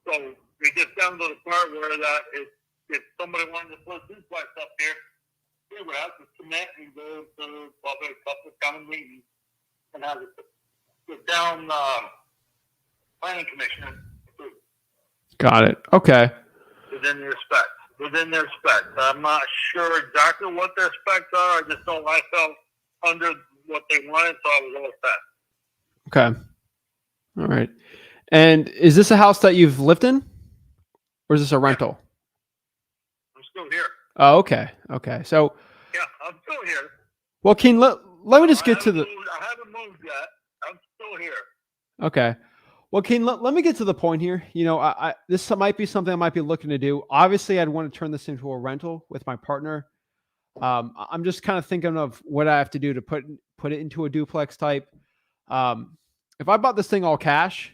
So, we get down to the part where that if somebody wanted to put a duplex up here, met and go to probably a couple of town meetings and have it sit down planning commission approved Got it. Okay. within their specs. Within their specs. I'm not sure exactly what their specs are. I just know I felt under what they wanted, so I was all set. Okay. All right. And is this a house that you've lived in, or is this a rental? I'm still here. Oh, okay. Okay. So, Yeah, I'm still here. well, Keen, let me just get to the. I haven't moved yet. I'm still here. Okay. Well, Keen, let me get to the point here. You know, this might be something I might be looking to do. Obviously, I'd want to turn this into a rental with my partner. I'm just kind of thinking of what I have to do to put it into a duplex type. If I bought this thing all cash,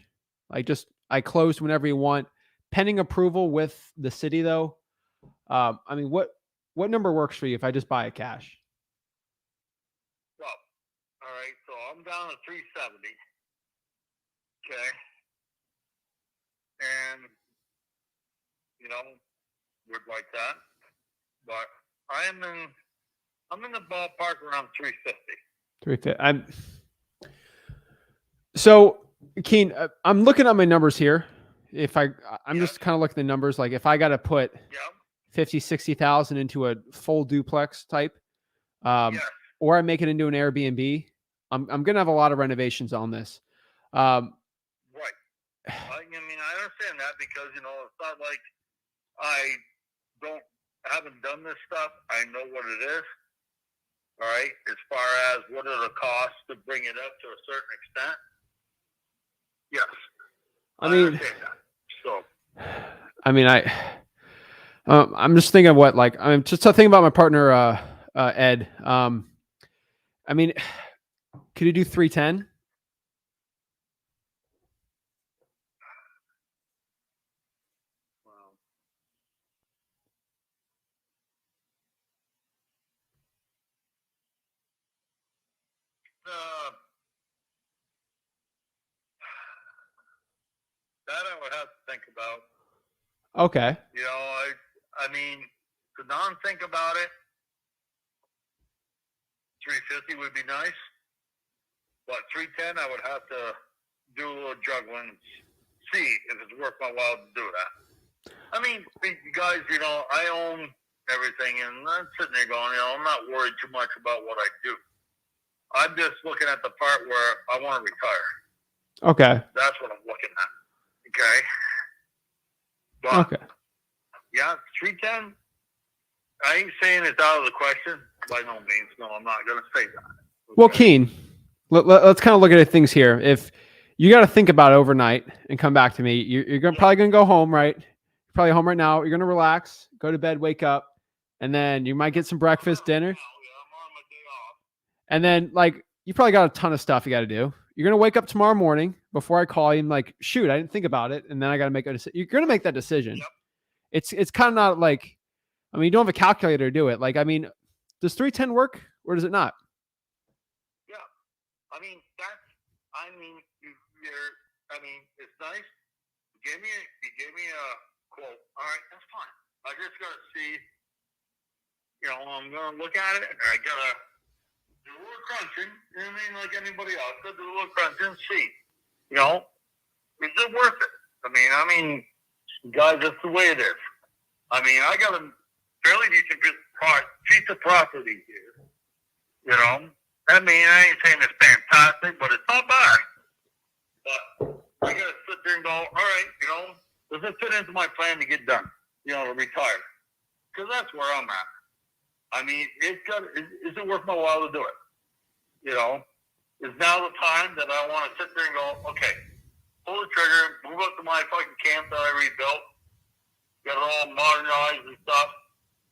I closed whenever you want, pending approval with the city though. I mean, what number works for you if I just buy it cash? So, all right. So I'm down to 370. Okay. And you know, would like that, but I'm in the ballpark around 350. 350. So, Keen, I'm looking at my numbers here. I'm just kind of looking at the numbers. Like if I got to put Yeah. 50, 60,000 into a full duplex type, Yes. or I make it into an Airbnb, I'm going to have a lot of renovations on this. Right. I mean, I understand that because, you know, it's not like I haven't done this stuff. I know what it is. All right. As far as what are the costs to bring it up to a certain extent. Yes. I mean, understand that. So, I mean, I'm just thinking what, like, I'm just thinking about my partner, Ed. I mean, could you do 310? wow. That I would have to think about. Okay. You know, I mean, to non-think about it, 350 would be nice, but 310 I would have to do a little juggling, see if it's worth my while to do that. I mean, you guys, you know, I own everything, and I'm sitting there going, you know, I'm not worried too much about what I do. I'm just looking at the part where I want to retire. Okay. That's what I'm looking at. Okay. But, Okay. yeah, 310. I ain't saying it's out of the question. By no means. No, I'm not going to say that. Okay? Well, Keen, let's kind of look at things here. If you got to think about it overnight and come back to me, you're probably going to go home, right? You're probably home right now. You're going to relax, go to bed, wake up, and then you might get some breakfast, dinner. Yeah, I'm on my day off. And then, like, you probably got a ton of stuff you got to do. You're going to wake up tomorrow morning before I call you and like, shoot, I didn't think about it. And then I got to make a decision. You're going to make that decision. Yep. It's kind of not like, I mean, you don't have a calculator to do it. Like, I mean, does 310 work or does it not? Yeah. I mean, it's nice. You gave me a quote. All right, that's fine. I just got to see, you know, I'm going to look at it and I got to do a little crunching. You know what I mean? Like anybody else, got to do a little crunching and see, you know, is it worth it? I mean, guys, that's the way it is. I mean, I got a fairly decent piece of property here, you know. I mean, I ain't saying it's fantastic, but it's not bad. But I got to sit there and go, all right, you know, does it fit into my plan to get done, you know, to retire? Because that's where I'm at. I mean, is it worth my while to do it? You know, is now the time that I want to sit there and go, okay, pull the trigger, move up to my fucking camp that I rebuilt, get it all modernized and stuff.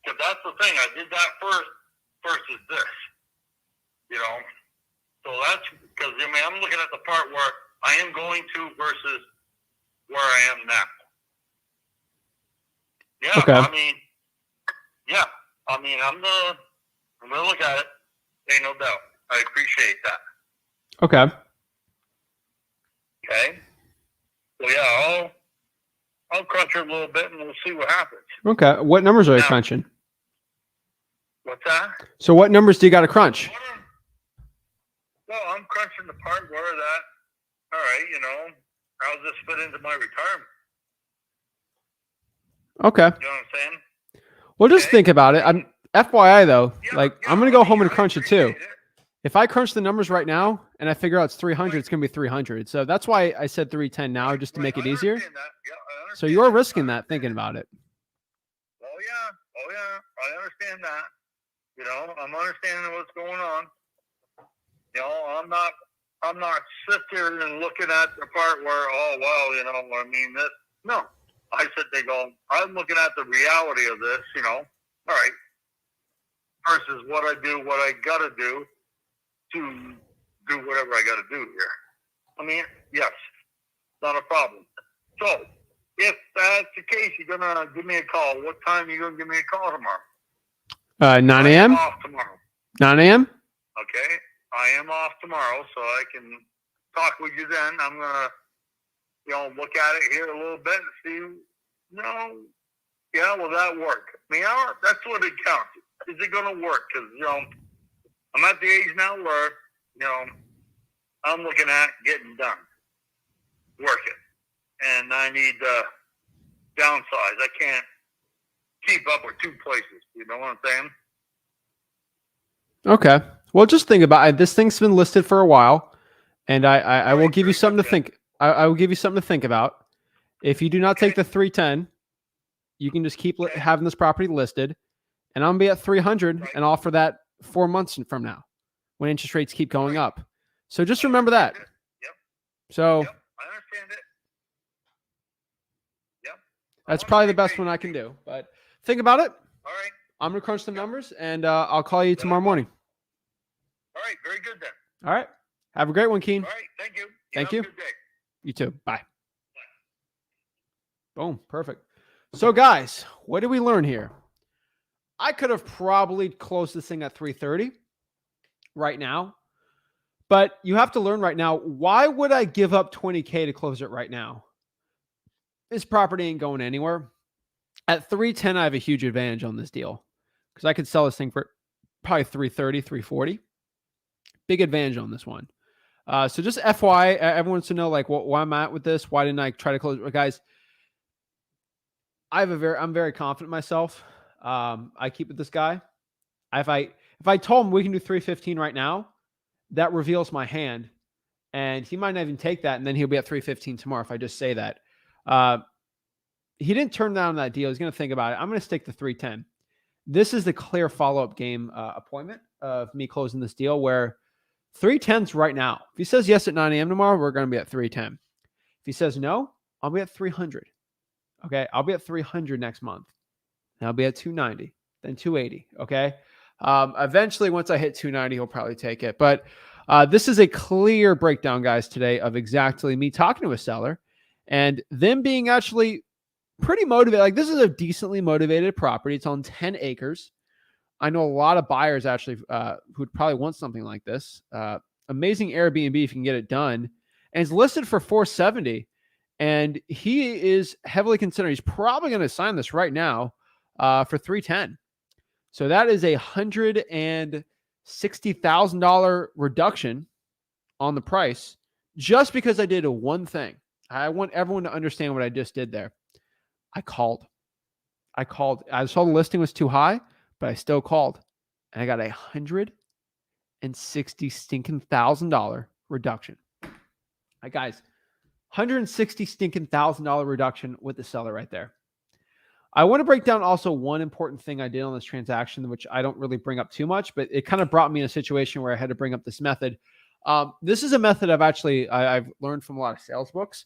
Because that's the thing, I did that first versus this. You know, so that's because I mean I'm looking at the part where I am going to versus where I am now. Yeah, Okay. I mean, yeah, I mean I'm gonna look at it. Ain't no doubt. I appreciate that. Okay. Okay. So yeah, I'll crunch it a little bit and we'll see what happens. Okay. What numbers are you Now- crunching? What's that? So what numbers do you got to crunch? Well, I'm crunching the part where that, all right, you know, how's this fit into my retirement? Okay. You know what I'm saying? Well, just Okay. think about it. I'm FYI though, Yeah, like yeah, I'm going to go I mean, home and I crunch it too. appreciate it. If I crunch the numbers right now and I figure out it's 300, it's going to be 300. So that's why I said 310 now, just to Right, make it I easier. understand that. Yeah, I So understand you're that. risking I that understand thinking it. about it. Oh yeah, I understand that. You know, I'm understanding what's going on. You know, I'm not sitting and looking at the part where, oh well, you know, I mean this. No, I sit there going, I'm looking at the reality of this. You know, all right, versus what I do, what I gotta do to do whatever I gotta do here. I mean, yes, not a problem. So, if that's the case, you're gonna give me a call. What time are you gonna give me a call tomorrow? 9 I am a.m. off tomorrow. 9 a.m. Okay, I am off tomorrow, so I can talk with you then. I'm gonna, you know, look at it here a little bit and see. You know, yeah, will that work? I mean, that's what it counts. Is it gonna work? Because you know, I'm at the age now where you know I'm looking at getting done, working, and I need to downsize. I can't keep up with two places. You know what I'm saying? Okay. Well, just think about it. This thing's been listed for a while, and I will Right, give you very something to good. think. I will give you something to think about. If you do not take the 310, you can just keep Okay. having this property listed, and I'm gonna be at 300 Right. and offer that 4 months from now, when interest rates keep going Right. up. So just I remember that. understand it. Yep. So Yep. I understand it. Yep. that's I'm on probably the same best page one I with can you. do. But think about it. All right. I'm gonna crunch the numbers, and I'll call you Let tomorrow us know. morning. All right. Very good then. All right. Have a great one, Keen. All right. Thank you. Thank have you. A good day. You too. Bye. Boom. Perfect. So, guys, what did we learn here? I could have probably closed this thing at 330 right now, but you have to learn right now, why would I give up 20K to close it right now? This property ain't going anywhere. At 310, I have a huge advantage on this deal because I could sell this thing for probably 330, 340. Big advantage on this one. So just FYI, everyone wants to know like why I'm at with this. Why didn't I try to close it? Guys, I'm very confident in myself. I keep with this guy. If I told him we can do 315 right now, that reveals my hand, and he might not even take that, and then he'll be at 315 tomorrow if I just say that. He didn't turn down that deal. He's going to think about it. I'm going to stick to 310. This is the clear follow-up game appointment of me closing this deal where 310's right now. If he says yes at 9 a.m. tomorrow, we're going to be at 310. If he says no, I'll be at 300. Okay, I'll be at 300 next month. And I'll be at 290, then 280. Okay. Eventually, once I hit 290, he'll probably take it. But this is a clear breakdown, guys, today of exactly me talking to a seller and them being actually pretty motivated. Like, this is a decently motivated property. It's on 10 acres. I know a lot of buyers actually who'd probably want something like this. Amazing Airbnb if you can get it done. And it's listed for 470. And he is heavily considering. He's probably going to sign this right now for 310. So that is a $160,000 reduction on the price just because I did one thing. I want everyone to understand what I just did there. I called. I saw the listing was too high, but I still called, and I got $160,000 reduction. Guys, $160,000 reduction with the seller right there. I want to break down also one important thing I did on this transaction, which I don't really bring up too much, but it kind of brought me in a situation where I had to bring up this method. This is a method I've learned from a lot of sales books.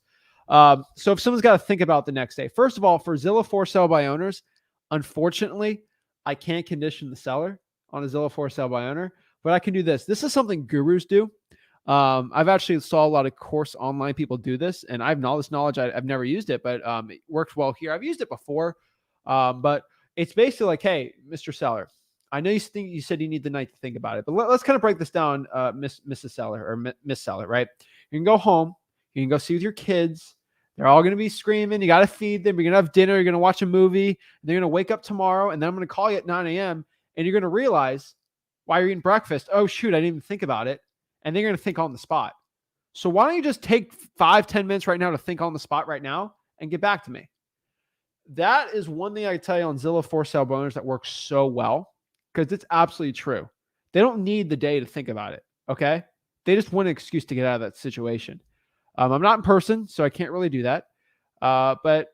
So if someone's got to think about the next day, first of all, for Zillow for sale by owners, unfortunately, I can't condition the seller on a Zillow for sale by owner, but I can do this. This is something gurus do. I've actually saw a lot of course online people do this, and I have all this knowledge. I've never used it, but it works well here. I've used it before, but it's basically like, hey, Mr. Seller, I know you said you need the night to think about it, but let's kind of break this down, Mrs. Seller or Miss Seller, right? You can go home, you can go see with your kids. They're all going to be screaming. You got to feed them. You're going to have dinner. You're going to watch a movie. They're going to wake up tomorrow, and then I'm going to call you at 9 a.m. And you're going to realize while you're eating breakfast, oh, shoot, I didn't even think about it. And then you're going to think on the spot. So why don't you just take 5-10 minutes right now to think on the spot right now and get back to me? That is one thing I tell you on Zillow for sale by owners that works so well, because it's absolutely true. They don't need the day to think about it. Okay. They just want an excuse to get out of that situation. I'm not in person, so I can't really do that. But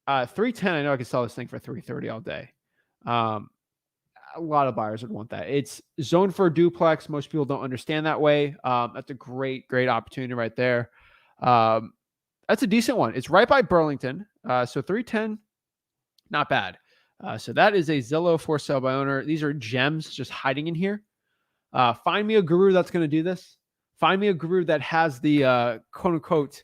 310, I know I can sell this thing for 330 all day. A lot of buyers would want that. It's zoned for a duplex. Most people don't understand that way. That's a great opportunity right there. That's a decent one. It's right by Burlington. So 310, not bad. So that is a Zillow for sale by owner. These are gems just hiding in here. Find me a guru that's going to do this. Find me a guru that has the quote unquote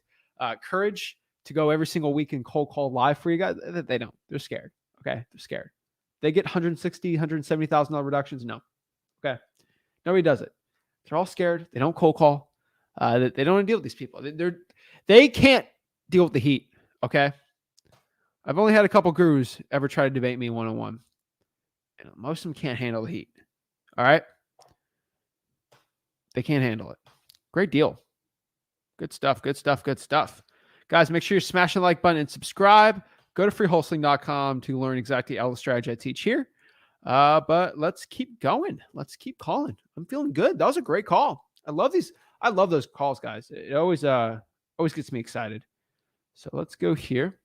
courage to go every single week and cold call live for you guys. They don't. They're scared. Okay. They're scared. They get $160,000, $170,000 reductions. No. Okay. Nobody does it. They're all scared. They don't cold call. They don't want to deal with these people. They can't deal with the heat. Okay. I've only had a couple gurus ever try to debate me one-on-one. And most of them can't handle the heat. All right. They can't handle it. Great deal. Good stuff. Guys, make sure you're smashing the like button and subscribe. Go to freewholesaling.com to learn exactly all the strategy I teach here. But let's keep going. Let's keep calling. I'm feeling good. That was a great call. I love these. I love those calls, guys. It always gets me excited. So let's go here.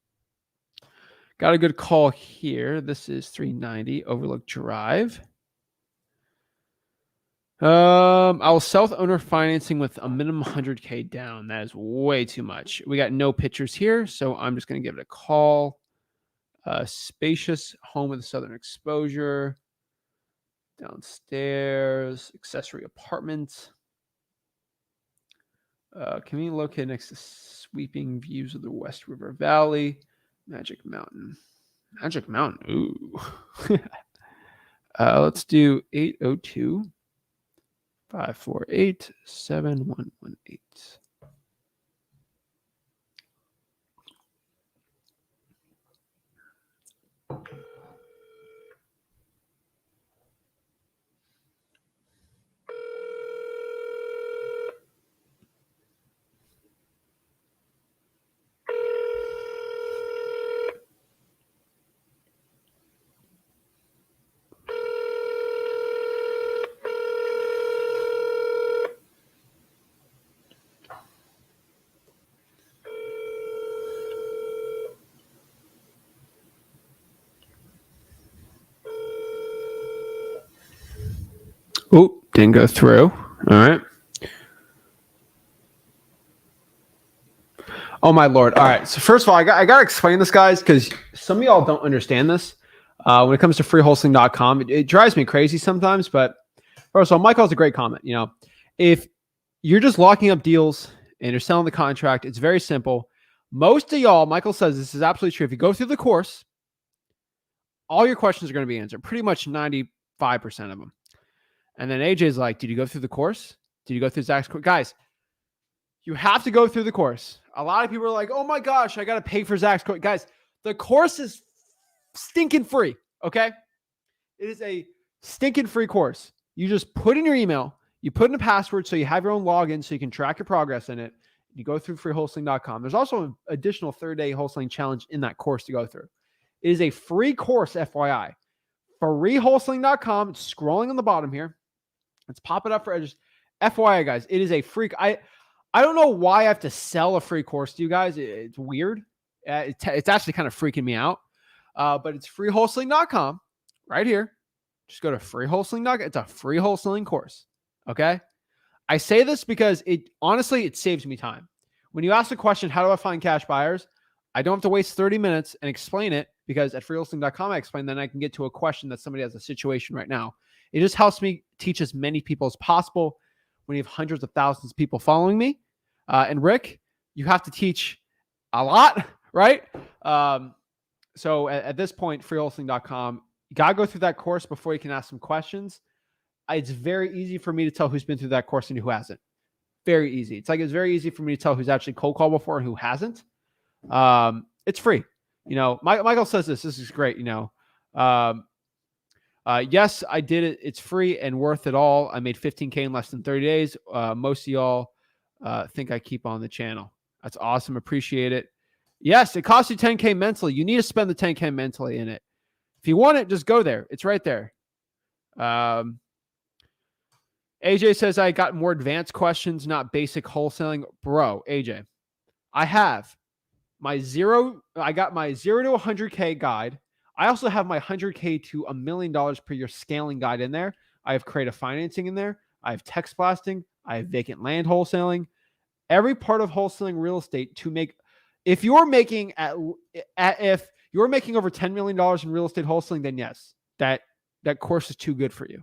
Got a good call here. This is 390 Overlook Drive. I will sell with owner financing with a minimum 100K down. That is way too much. We got no pictures here, so I'm just going to give it a call. Spacious home with a southern exposure. Downstairs, accessory apartment. Can we locate next to sweeping views of the West River Valley? Magic Mountain. Ooh. Let's do 802. 548-7118. Oh, didn't go through. All right. Oh, my Lord. All right. So first of all, I got to explain this, guys, because some of y'all don't understand this. When it comes to freewholesaling.com, it drives me crazy sometimes. But first of all, Michael has a great comment. You know, if you're just locking up deals and you're selling the contract, it's very simple. Most of y'all, Michael says this is absolutely true. If you go through the course, all your questions are going to be answered. Pretty much 95% of them. And then AJ's like, did you go through the course? Did you go through Zach's course? Guys, you have to go through the course. A lot of people are like, oh my gosh, I got to pay for Zach's course. Guys, the course is stinking free, okay? It is a stinking free course. You just put in your email, you put in a password so you have your own login so you can track your progress in it. You go through freewholesaling.com. There's also an additional 30-day wholesaling challenge in that course to go through. It is a free course, FYI. Freewholesaling.com. It's scrolling on the bottom here. Let's pop it up for just FYI, guys. It is a free. I don't know why I have to sell a free course to you guys. It's weird. It's actually kind of freaking me out. But it's freewholesaling.com right here. Just go to freewholesaling.com. It's a free wholesaling course. Okay. I say this because it saves me time. When you ask the question, how do I find cash buyers? I don't have to waste 30 minutes and explain it, because at freewholesaling.com, I explain, then I can get to a question that somebody has a situation right now. It just helps me teach as many people as possible when you have hundreds of thousands of people following me. And Rick, you have to teach a lot, right? So at this point, freewholesaling.com, you got to go through that course before you can ask some questions. It's very easy for me to tell who's been through that course and who hasn't. Very easy. It's very easy for me to tell who's actually cold called before and who hasn't. It's free. You know, Michael says this is great. You know, Yes, I did it. It's free and worth it all. I made 15K in less than 30 days. Most of y'all think I keep on the channel. That's awesome. Appreciate it. Yes, it costs you 10K mentally. You need to spend the 10K mentally in it. If you want it, just go there. It's right there. AJ says I got more advanced questions, not basic wholesaling. Bro, AJ, I have my I got my 0 to 100K guide. I also have my 100K to $1 million per year scaling guide in there. I have creative financing in there. I have text blasting. I have vacant land wholesaling. Every part of wholesaling real estate to make, if you're making if you're making over $10 million in real estate wholesaling, then yes, that course is too good for you.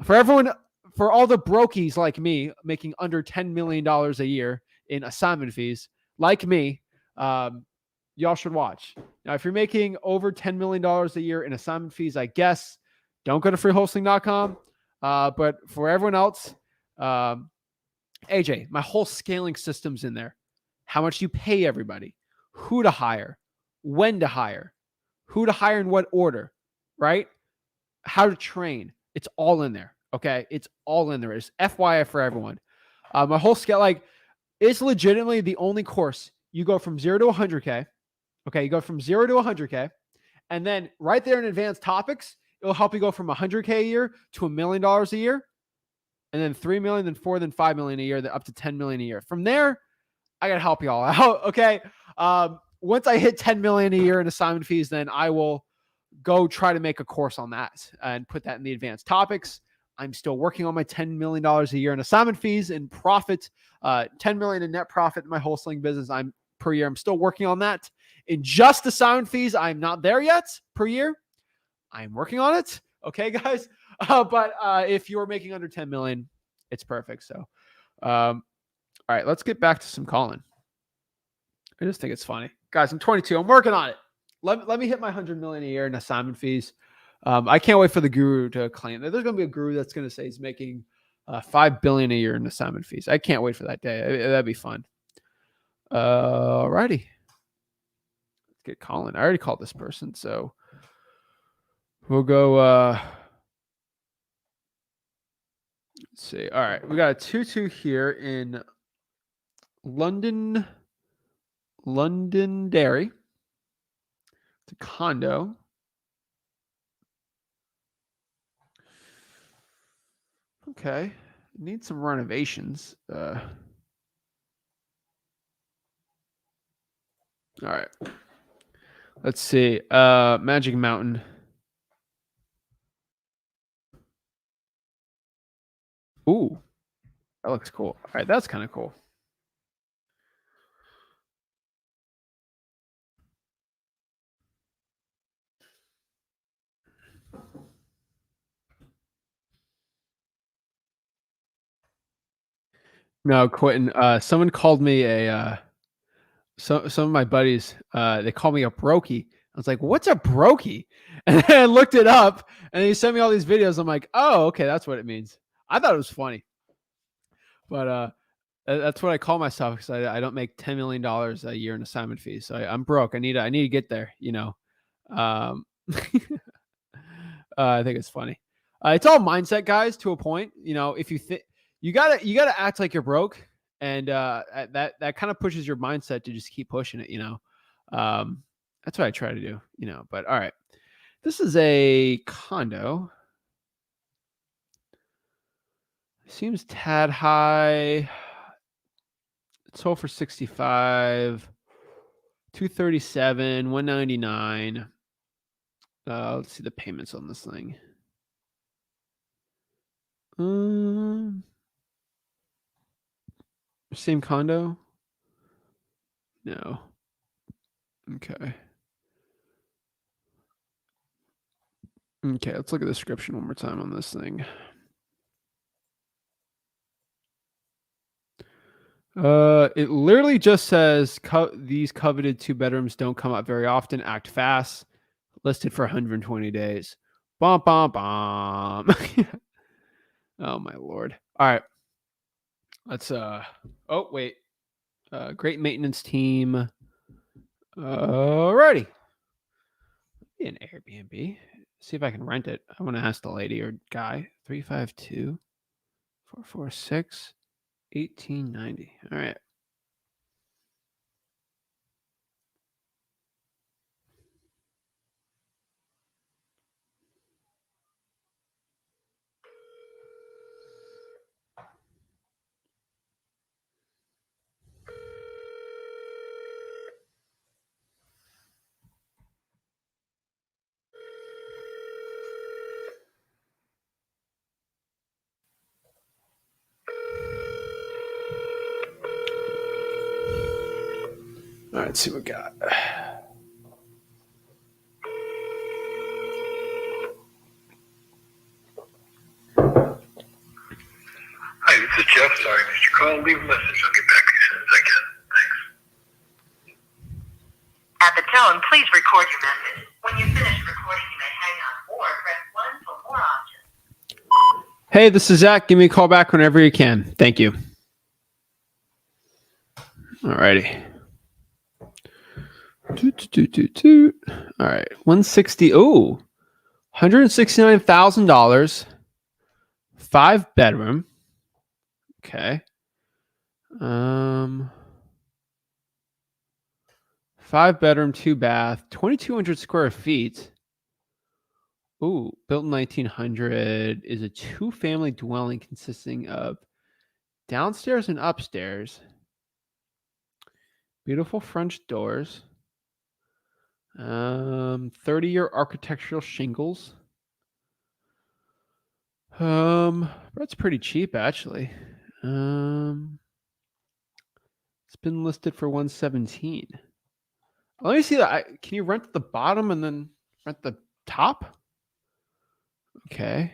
For everyone, for all the brokies like me making under $10 million a year in assignment fees, like me, y'all should watch. Now, if you're making over $10 million a year in assignment fees, I guess don't go to freewholesaling.com. But for everyone else, AJ, my whole scaling system's in there. How much you pay everybody, who to hire, when to hire, who to hire in what order, right? How to train. It's all in there. Okay. It's all in there. It's FYI for everyone. My whole scale, like, it's legitimately the only course. You go from 0 to 100K. Okay. You go from 0 to 100K. And then right there in advanced topics, it'll help you go from 100K a year to $1 million a year. And then 3 million, then 4, then 5 million a year, then up to 10 million a year. From there, I got to help you all out. Okay. Once I hit 10 million a year in assignment fees, then I will go try to make a course on that and put that in the advanced topics. I'm still working on my $10 million a year in assignment fees and profit, 10 million in net profit in my wholesaling business. Per year. I'm still working on that. In just assignment fees, I'm not there yet per year. I'm working on it. Okay, guys. But if you're making under 10 million, it's perfect. So, all right, let's get back to some calling. I just think it's funny. Guys, I'm 22. I'm working on it. Let me hit my 100 million a year in assignment fees. I can't wait for the guru to claim that there's going to be a guru that's going to say he's making 5 billion a year in assignment fees. I can't wait for that day. That'd be fun. Alrighty. Let's get calling. I already called this person, so we'll go. Let's see. All right, we got a 2-2 here in Londonderry. It's a condo. Okay, need some renovations. All right, let's see. Magic Mountain. Ooh, that looks cool. All right, that's kind of cool. No, Quentin. Someone called me some of my buddies. They call me a brokey. I was like, "What's a brokey?" And then I looked it up, and he sent me all these videos. I'm like, "Oh, okay, that's what it means." I thought it was funny, but that's what I call myself because I don't make $10 million a year in assignment fees. So I'm broke. I need to get there. I think it's funny. It's all mindset, guys. To a point, if you think you gotta act like you're broke, and that kind of pushes your mindset to just keep pushing it. That's what I try to do. But all right, this is a condo. Seems tad high. It's sold for 65, 237, 199. Let's see the payments on this thing. Same condo? No. Okay. Okay, let's look at the description one more time on this thing. It literally just says these coveted 2 bedrooms don't come up very often. Act fast. Listed for 120 days. Bom, bom, bom. Oh my Lord. All right. Let's oh wait. Great maintenance team. Alrighty. An Airbnb. See if I can rent it. I want to ask the lady or guy. 352 446 1890. All right. All right, let's see what we got. Hi, this is Jeff. Sorry, I missed your call. Leave a message. I'll get back to you as soon as I can. Thanks. At the tone, please record your message. When you finish recording, you may hang up or press 1 for more options. Hey, this is Zach. Give me a call back whenever you can. Thank you. All righty. All right. 160. Oh, $169,000. 5-bedroom. Okay. 5-bedroom, 2-bath, 2,200 square feet. Ooh, built in 1900, is a 2-family dwelling consisting of downstairs and upstairs. Beautiful French doors. 30-year architectural shingles. That's pretty cheap actually. It's been listed for 117. Let me see that. Can you rent the bottom and then rent the top? Okay.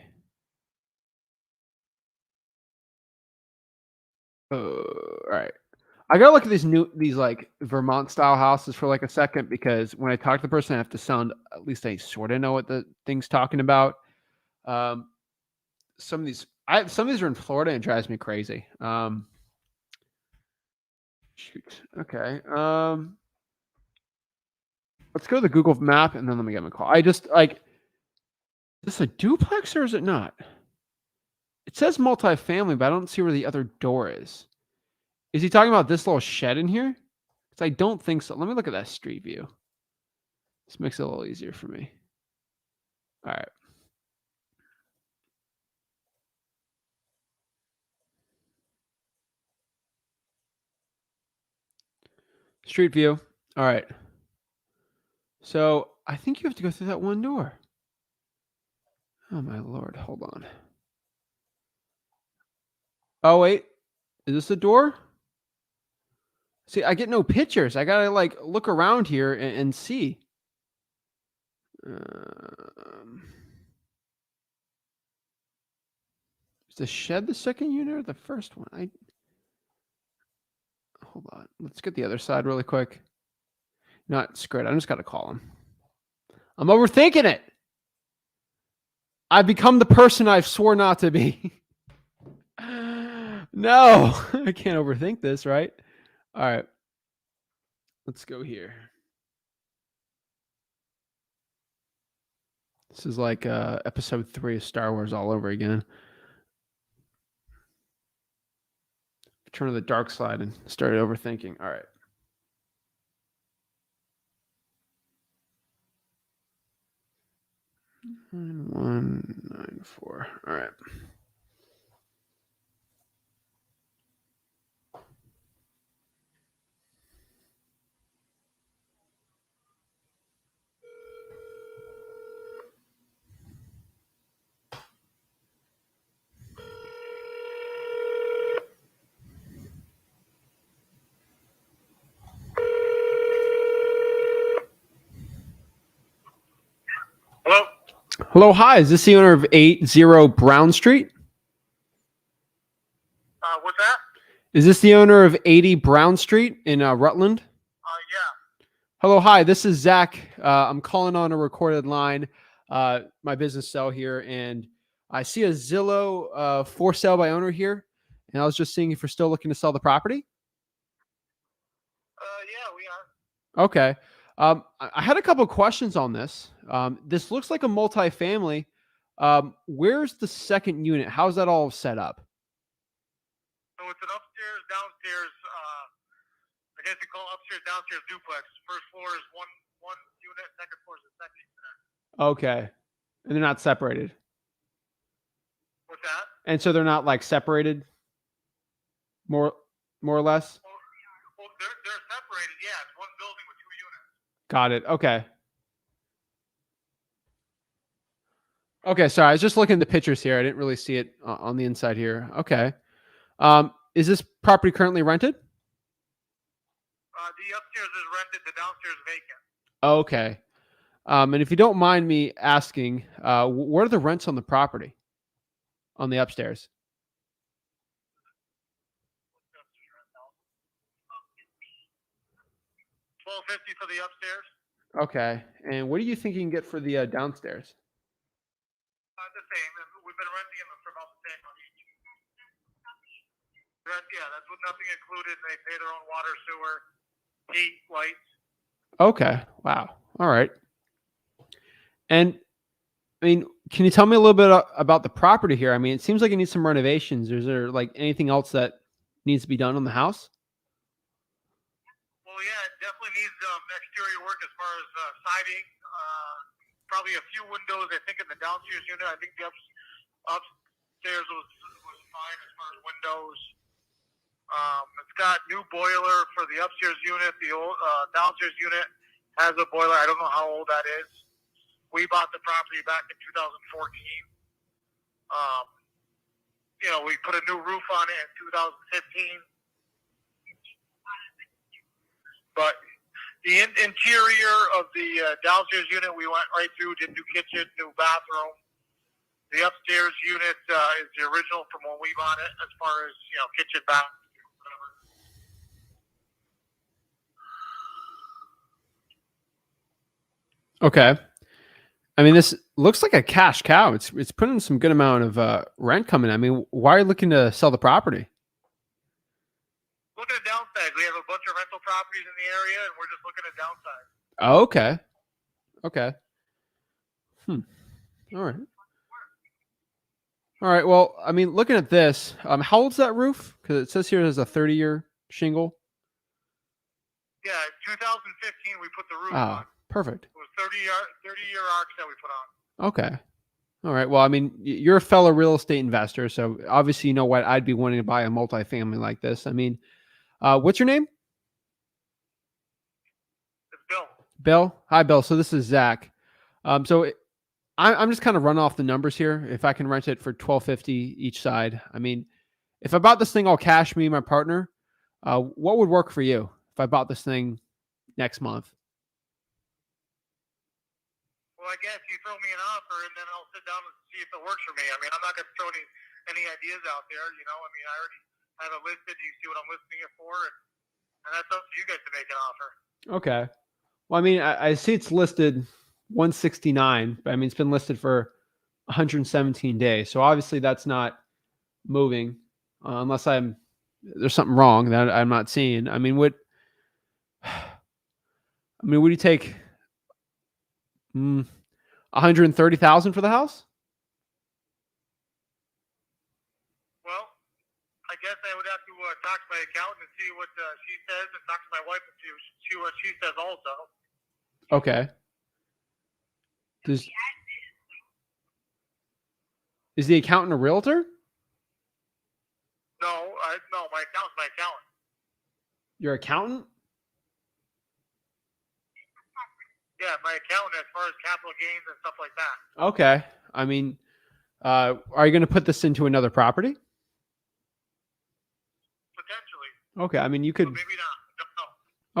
All right. I gotta look at these like Vermont style houses for like a second, because when I talk to the person, I have to sound, at least I sort of know what the thing's talking about. Some of these are in Florida and it drives me crazy. Shoot. Okay. Let's go to the Google map and then let me get my call. I just like, is this a duplex or is it not? It says multifamily, but I don't see where the other door is. Is he talking about this little shed in here? Because I don't think so. Let me look at that street view. This makes it a little easier for me. All right. Street view. All right. So I think you have to go through that one door. Oh my Lord. Hold on. Oh, wait. Is this a door? See, I get no pictures. I gotta like look around here and see. Is the shed the second unit or the first one? Hold on. Let's get the other side really quick. Not screw it. I just gotta call him. I'm overthinking it. I've become the person I've swore not to be. No, I can't overthink this, right? All right. Let's go here. This is like episode 3 of Star Wars all over again. Turn to the dark side and started overthinking. All right. And 194. All right. Hello? Hello, hi. Is this the owner of 80 Brown Street? What's that? Is this the owner of 80 Brown Street in Rutland? Yeah. Hello, hi. This is Zach. I'm calling on a recorded line. My business cell here, and I see a Zillow for sale by owner here, and I was just seeing if you're still looking to sell the property. Yeah, we are. Okay. I had a couple questions on this. This looks like a multifamily. Where's the second unit? How's that all set up? So it's an upstairs, downstairs. I guess you call it upstairs, downstairs duplex. First floor is one unit. Second floor is the second unit. Okay, and they're not separated, What's that? and so they're not like separated, more or less. Well, they're separated. Yeah, it's one building with 2 units. Got it. Okay. Okay, sorry. I was just looking at the pictures here. I didn't really see it on the inside here. Okay. Is this property currently rented? The upstairs is rented. The downstairs vacant. Okay. And if you don't mind me asking, what are the rents on the property on the upstairs? $12.50 for the upstairs. Okay. And what do you think you can get for the downstairs? The same. We've been renting them for about the same on each. Yeah, that's with nothing included. They pay their own water, sewer, heat, lights. Okay. Wow. All right. And I mean, can you tell me a little bit about the property here? I mean, it seems like it needs some renovations. Is there like anything else that needs to be done on the house? Well, yeah, it definitely needs exterior work as far as siding. Probably a few windows. I think in the downstairs unit. I think the upstairs was fine as far as windows. It's got new boiler for the upstairs unit. The old downstairs unit has a boiler. I don't know how old that is. We bought the property back in 2014. We put a new roof on it in 2015. But the interior of the downstairs unit, we went right through, did new kitchen, new bathroom. The upstairs unit is the original from when we bought it, as far as kitchen, bathroom, whatever. Okay. I mean, this looks like a cash cow. It's putting some good amount of rent coming. I mean, why are you looking to sell the property? Looking at downsides. We have a bunch of rental properties in the area, and we're just looking at downsides. Oh, okay. Okay. All right. All right. Well, I mean, looking at this, how old's that roof? Because it says here there's a 30-year shingle. Yeah, 2015 we put the roof Ah, on. perfect. It was 30-year arcs that we put on. Okay. All right. Well, I mean, you're a fellow real estate investor, so obviously you know what I'd be wanting to buy a multifamily like this. I mean, what's your name? It's Bill. Bill. Hi, Bill. So this is Zach. I'm just kind of run off the numbers here. If I can rent it for $12.50 each side, I mean, if I bought this thing all cash, me and my partner, what would work for you if I bought this thing next month? Well, I guess you throw me an offer, and then I'll sit down and see if it works for me. I mean, I'm not going to throw any ideas out there. I mean, I already have it listed. You see what I'm listing it for, and that's up to you guys to make an offer. Okay. Well, I mean, I see it's listed 169, but I mean, it's been listed for 117 days. So obviously that's not moving unless there's something wrong that I'm not seeing. I mean, would you take 130,000 for the house? Well, I guess I would have to talk to my accountant and see what she says, and talk to my wife and see what she says also. Okay. Is the accountant a realtor? No, my accountant's my accountant. Your accountant? Yeah, my accountant as far as capital gains and stuff like that. Okay. I mean, are you going to put this into another property? Potentially. Okay. I mean, you could. But maybe not. Don't know.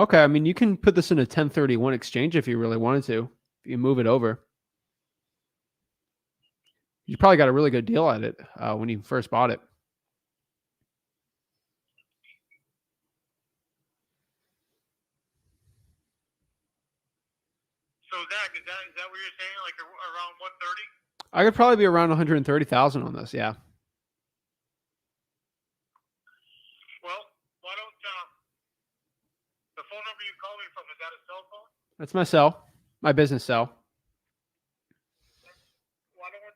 Okay. I mean, you can put this in a 1031 exchange if you really wanted to. If you move it over. You probably got a really good deal at it when you first bought it. So Zach, is that what you're saying? Like around 130? I could probably be around 130,000 on this. Yeah. Well, why don't the phone number you call me from, is that a cell phone? That's my cell, my business cell. Why don't I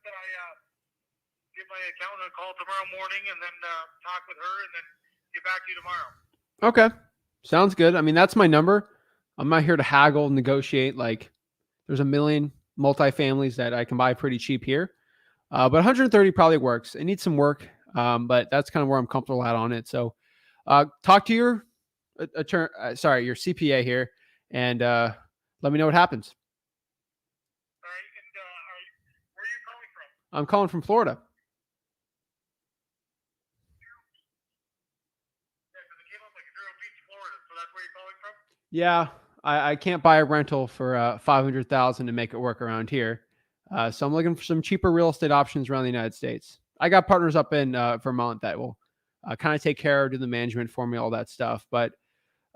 give my accountant a call tomorrow morning and then talk with her and then get back to you tomorrow? Okay. Sounds good. I mean, that's my number. I'm not here to haggle, negotiate. Like, there's a million multifamilies that I can buy pretty cheap here. But 130 probably works. It needs some work, but that's kind of where I'm comfortable at on it. So, talk to your attorney, your CPA here, and let me know what happens. All right. And where are you calling from? I'm calling from Florida. Yeah, because it came up like Vero Beach, Florida. So that's where you're calling from? Yeah, I can't buy a rental for 500,000 to make it work around here. So I'm looking for some cheaper real estate options around the United States. I got partners up in Vermont that will kind of take care of, do the management for me, all that stuff. But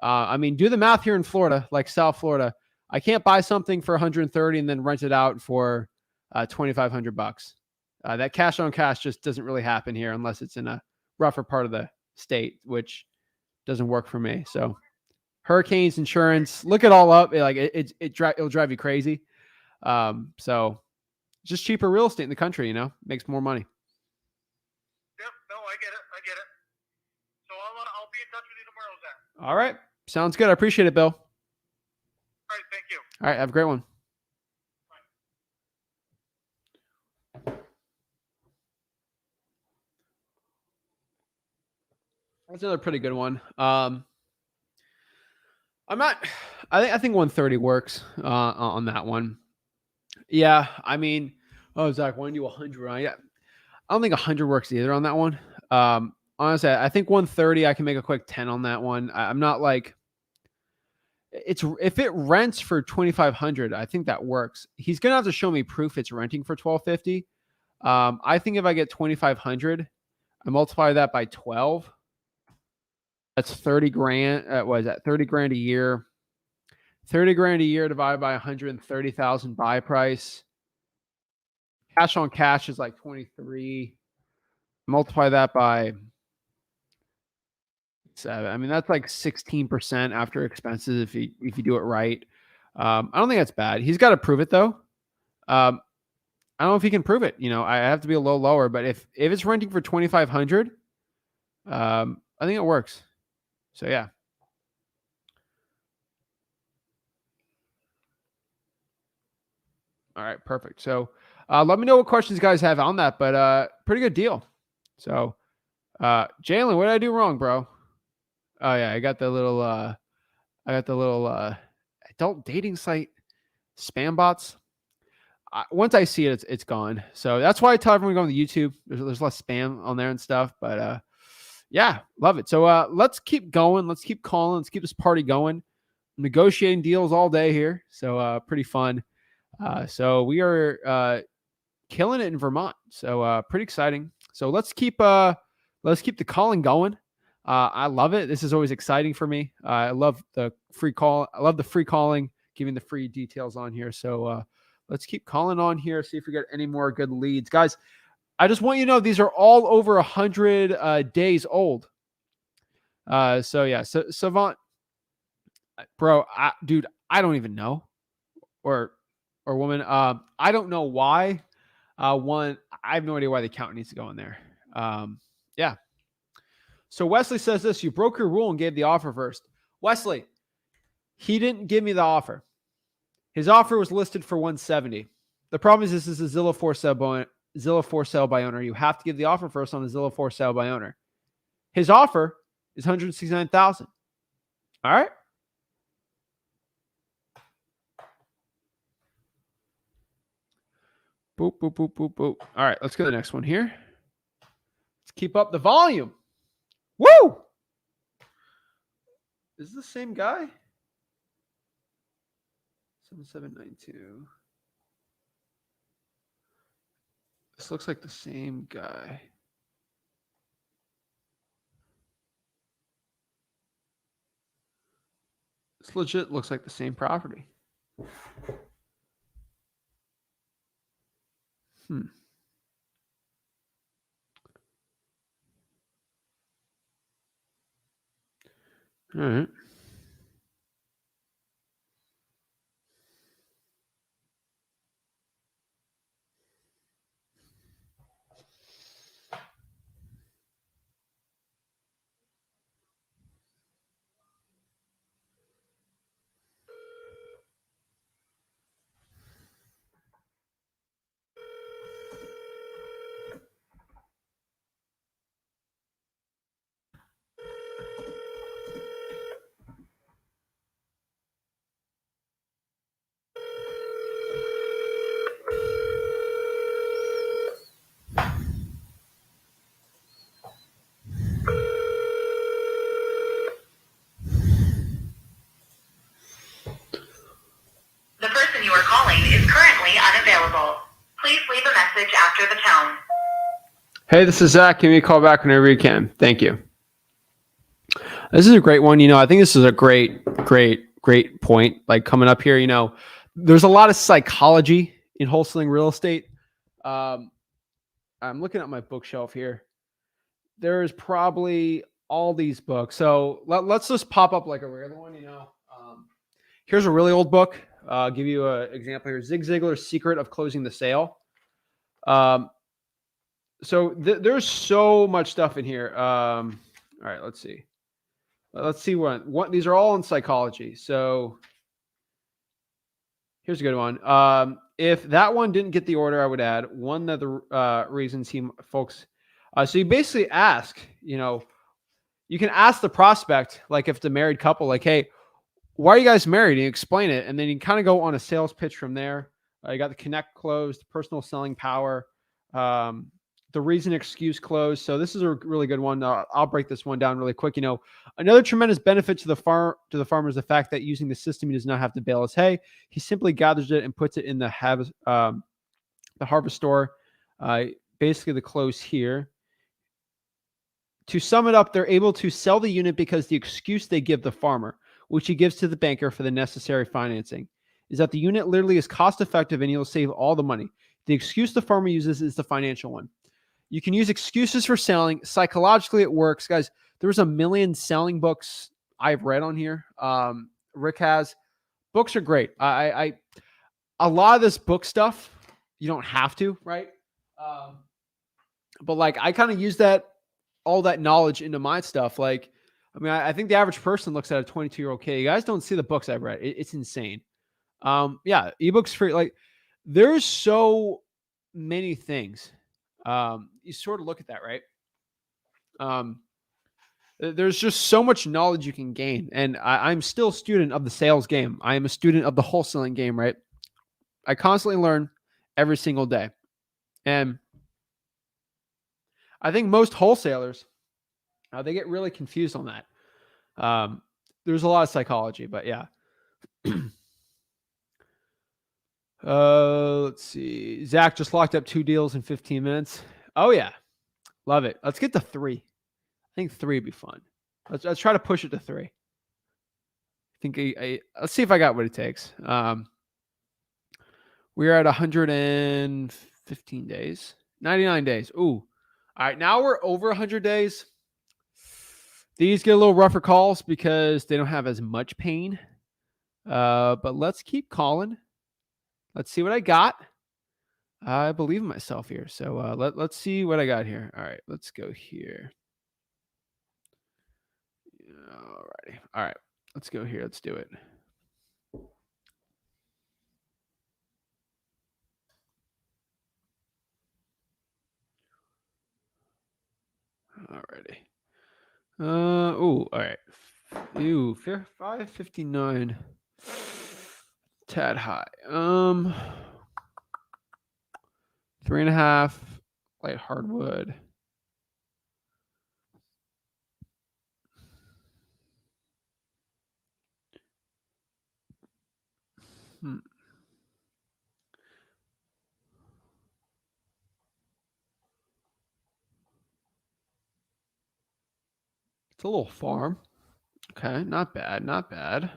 I mean, do the math here in Florida, like South Florida. I can't buy something for 130 and then rent it out for 2,500 bucks. That cash on cash just doesn't really happen here unless it's in a rougher part of the state, which doesn't work for me. So hurricanes, insurance, look it all up. It'll drive you crazy. So just cheaper real estate in the country, makes more money. Yep. No, I get it. I get it. So I'll be in touch with you tomorrow, Zach. All right. Sounds good. I appreciate it, Bill. All right. Thank you. All right. Have a great one. That's another pretty good one. I think 130 works on that one. Yeah, I mean, Zach, why don't you do 100? I don't think 100 works either on that one. Honestly, I think 130, I can make a quick 10 on that one. I'm not like, if it rents for 2,500, I think that works. He's gonna have to show me proof it's renting for 1,250. I think if I get 2,500, I multiply that by 12. That's 30 grand. What is that? 30 grand a year. 30 grand a year divided by 130,000 buy price. Cash on cash is like 23. Multiply that by 7. I mean, that's like 16% after expenses if you do it right. I don't think that's bad. He's got to prove it though. I don't know if he can prove it. I have to be a little lower, but if it's renting for 2,500, I think it works. So yeah. All right, perfect. So let me know what questions you guys have on that, but pretty good deal. So Jalen, what did I do wrong, bro? Oh yeah, I got the little adult dating site spam bots. Once I see it, it's gone. So that's why I tell everyone going to YouTube. There's less spam on there and stuff. But yeah, love it. So let's keep going. Let's keep calling. Let's keep this party going. Negotiating deals all day here. So pretty fun. So we are killing it in Vermont. So pretty exciting. So let's keep the calling going. I love it. This is always exciting for me. I love the free call. I love the free calling, giving the free details on here. So let's keep calling on here. See if we get any more good leads, guys. I just want you to know these are all over 100 days old. So yeah, so Savant, bro, dude, I don't even know, or woman. I don't know why. One, I have no idea why the account needs to go in there. Yeah. So Wesley says this: you broke your rule and gave the offer first. Wesley, he didn't give me the offer. His offer was listed for 170. The problem is this is a Zillow for sale by owner. You have to give the offer first on a Zillow for sale by owner. His offer is 169,000. All right. Boop, boop, boop, boop, boop. All right, let's go to the next one here. Let's keep up the volume. Woo! Is this the same guy? 7792. This looks like the same guy. This legit looks like the same property. All right. Hey, this is Zach. Give me a call back whenever you can. Thank you. This is a great one. I think this is a great point. Like coming up here, there's a lot of psychology in wholesaling real estate. I'm looking at my bookshelf here. There is probably all these books. So let's just pop up like a regular one. Here's a really old book. I'll give you an example here. Zig Ziglar's Secret of Closing the Sale. So there's so much stuff in here. All right, let's see. Let's see what these are all in psychology. So here's a good one. If that one didn't get the order, I would add one of the reasons folks. So you basically ask, you can ask the prospect, like if it's a married couple, like, hey, why are you guys married? And you explain it, and then you kind of go on a sales pitch from there. You got the connect closed, personal selling power, the reason excuse close. So this is a really good one. I'll break this one down really quick. Another tremendous benefit to the farmer is the fact that using the system, he does not have to bale his hay. He simply gathers it and puts it in the harvest store. Basically, the close here. To sum it up, they're able to sell the unit because the excuse they give the farmer, which he gives to the banker for the necessary financing, is that the unit literally is cost effective and he'll save all the money. The excuse the farmer uses is the financial one. You can use excuses for selling. Psychologically, it works. Guys, there's a million selling books I've read on here. Rick has. Books are great. A lot of this book stuff, you don't have to, right? But like I kind of use all that knowledge into my stuff. Like, I think the average person looks at a 22-year-old kid. You guys don't see the books I've read. It's insane. Yeah, ebooks free. Like, there's so many things. You sort of look at that, right? There's just so much knowledge you can gain. And I'm still a student of the sales game. I am a student of the wholesaling game, right? I constantly learn every single day. And I think most wholesalers, they get really confused on that. There's a lot of psychology, but yeah. Let's see. Zach just locked up 2 deals in 15 minutes. Oh yeah. Love it. Let's get to 3. I think 3 would be fun. Let's try to push it to 3. I think let's see if I got what it takes. We're at 115 days, 99 days. Ooh. All right. Now we're over 100 days. These get a little rougher calls because they don't have as much pain. But let's keep calling. Let's see what I got. I believe in myself here. So let's see what I got here. All right, let's go here. All righty. All right, let's go here. Let's do it. All righty. All right. Ew, 559. Tad high. 3.5 light hardwood. It's a little farm. Okay, not bad, not bad.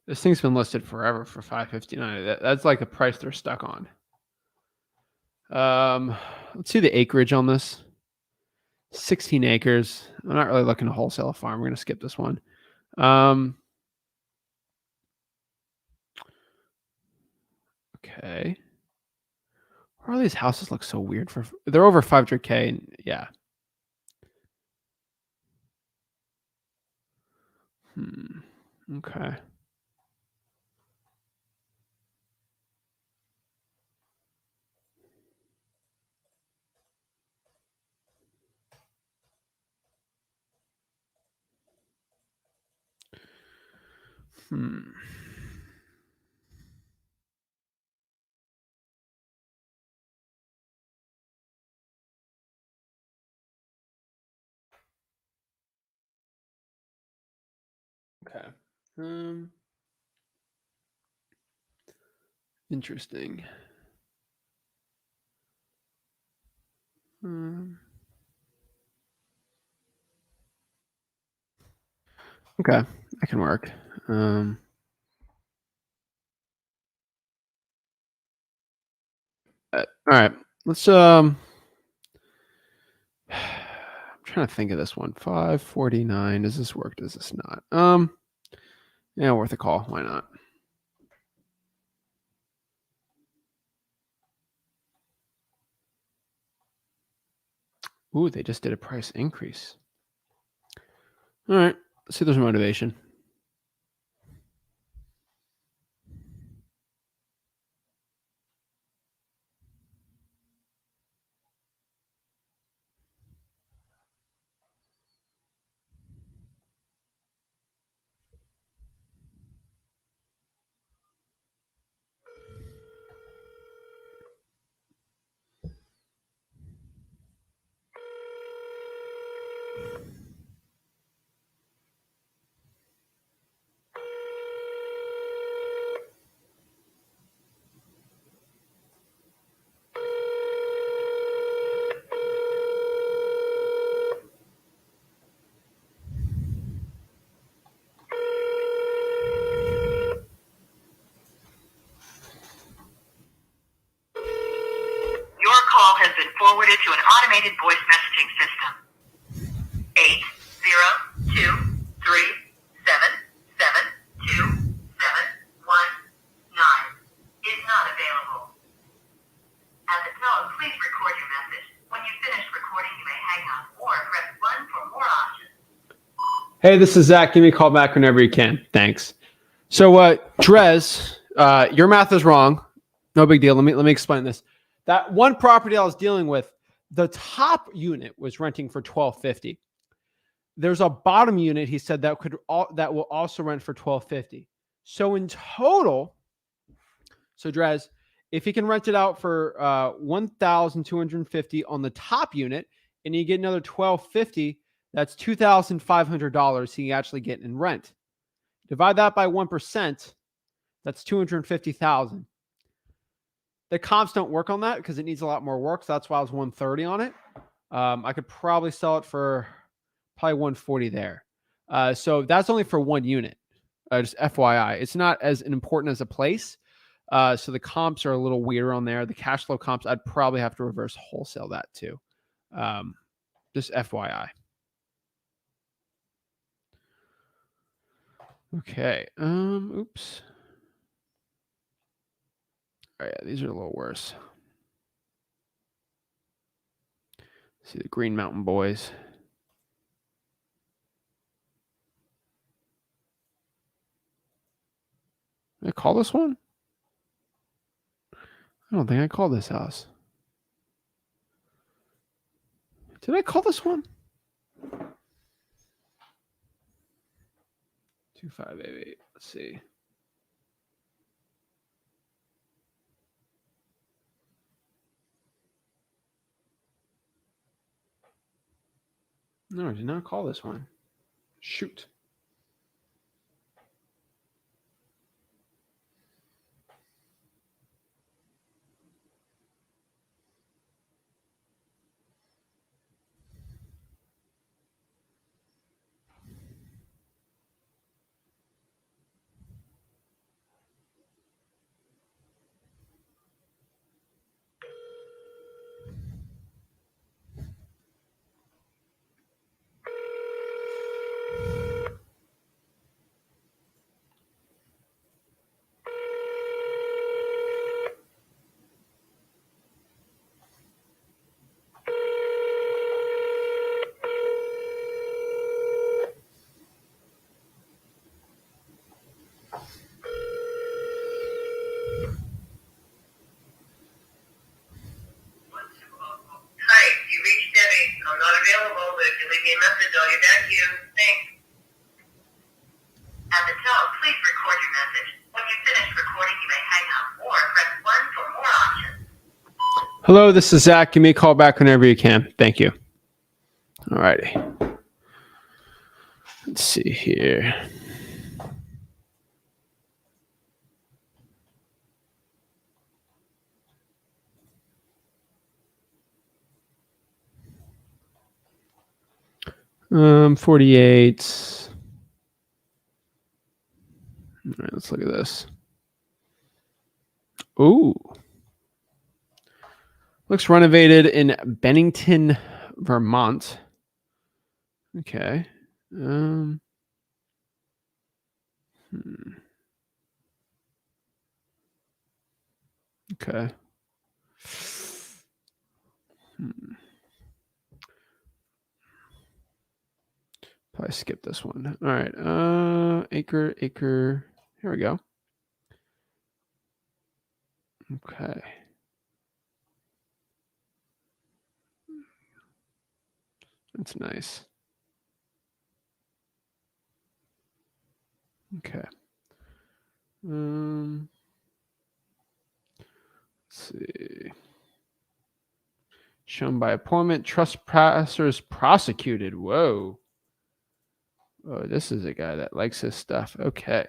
This thing's been listed forever for 559. That's like the price they're stuck on. Let's see the acreage on this. 16 acres. I'm not really looking to wholesale a farm. We're going to skip this one. Okay. Why are these houses look so weird? They're over 500K. And yeah. Okay. Okay. Interesting. Okay, that can work. All right, let's I'm trying to think of this one. 549. Does this work? Does this not? Yeah, worth a call. Why not? Ooh, they just did a price increase. All right, let's see if there's motivation. Your call has been forwarded to an automated voice messaging system. 80237772719 is not available. At the tone, please record your message. When you've finished recording, you may hang up or press 1 for more options. Hey, this is Zach. Give me a call back whenever you can. Thanks. So, Drez, your math is wrong. No big deal. Let me explain this. That one property I was dealing with, the top unit was renting for $1,250. There's a bottom unit, he said, that will also rent for $1,250. So in total, Drez, if he can rent it out for $1,250 on the top unit, and you get another $1,250, that's $2,500 he actually get in rent. Divide that by 1%, that's $250,000. The comps don't work on that because it needs a lot more work. So that's why I was $130 on it. I could probably sell it for probably $140 there. So that's only for one unit. Just FYI, it's not as important as a place. So the comps are a little weirder on there. The cash flow comps, I'd probably have to reverse wholesale that too. Just FYI. Okay. Oops. Oh, yeah, these are a little worse. See the Green Mountain Boys. Did I call this one? I don't think I called this house. Did I call this one? 2588. Let's see. No, I did not call this one. Shoot. Hi, you reached Debbie. I'm not available, but if you leave me a message, I'll get back to you. Thanks. At the tone, please record your message. When you finish recording, you may hang up or press 1 for more options. Hello, this is Zach. Give me a call back whenever you can. Thank you. All righty. Let's see here. 48. All right, let's look at this. Ooh. Looks renovated in Bennington, Vermont. Okay. Okay. Probably skip this one. All right. Acre. Here we go. Okay. That's nice. Okay. Let's see. Shown by appointment. Trespassers prosecuted. Whoa. Oh, this is a guy that likes his stuff. Okay.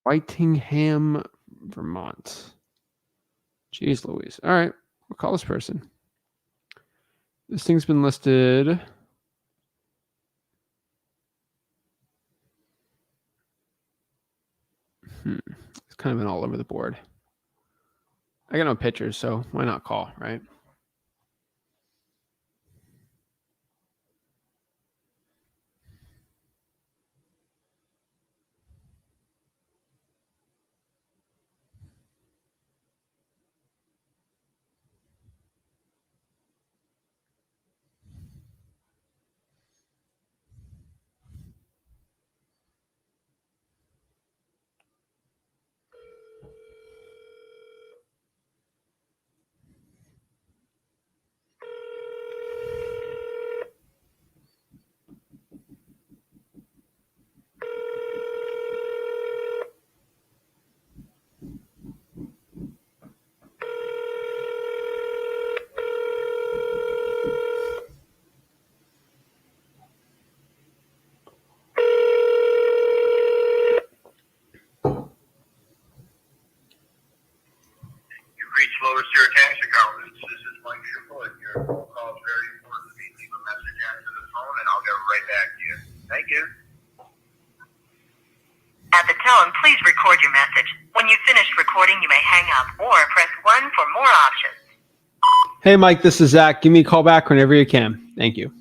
Whitingham, Vermont. Jeez Louise. All right. We'll call this person. This thing's been listed. It's kind of been all over the board. I got no pictures, so why not call, right? You've reached Lower Tier Tax Accountants. This is Mike Shipwood. Your phone call is very important to me. Leave a message after the phone, and I'll get right back to you. Thank you. At the tone, please record your message. When you've finished recording, you may hang up or press 1 for more options. Hey, Mike, this is Zach. Give me a call back whenever you can. Thank you.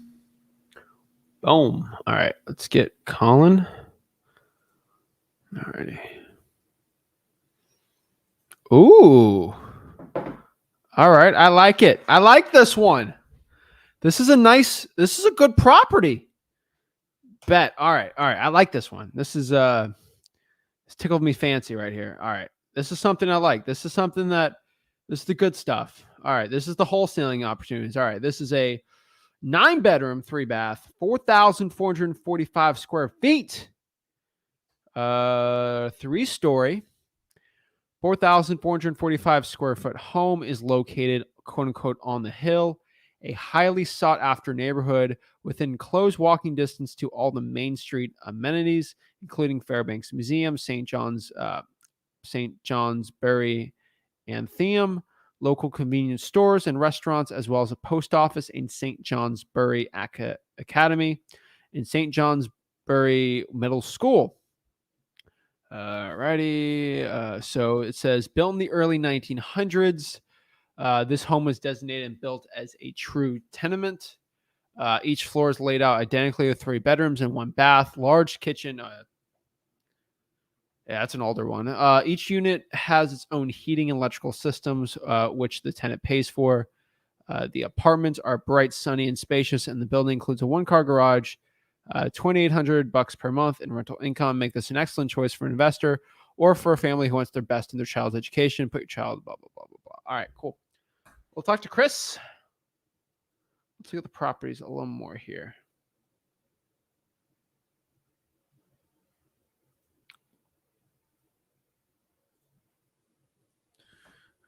Boom. All right, let's get Colin. All righty. Ooh. All right, I like it. I like this one. This is a good property. Bet. All right. I like this one. This is it's tickled me fancy right here. All right. This is something I like. This is the good stuff. All right. This is the wholesaling opportunities. All right. This is a 9-bedroom, 3-bath, 4,445 square feet. 3-story, 4,445 square foot home is located, quote unquote, on the hill, a highly sought after neighborhood within close walking distance to all the Main Street amenities, including Fairbanks Museum, St. John's Bury Athenaeum, local convenience stores and restaurants, as well as a post office in St. John's Bury Academy and St. John's Bury Middle School. Alrighty. So it says built in the early 1900s. This home was designated and built as a true tenement. Each floor is laid out identically with 3 bedrooms and 1 bath, large kitchen. Yeah, that's an older one. Each unit has its own heating and electrical systems, which the tenant pays for. The apartments are bright, sunny, and spacious, and the building includes a 1-car garage, $2,800 per month in rental income. Make this an excellent choice for an investor or for a family who wants their best in their child's education. Put your child, blah, blah, blah, blah, blah. All right, cool. We'll talk to Chris. Let's look at the properties a little more here.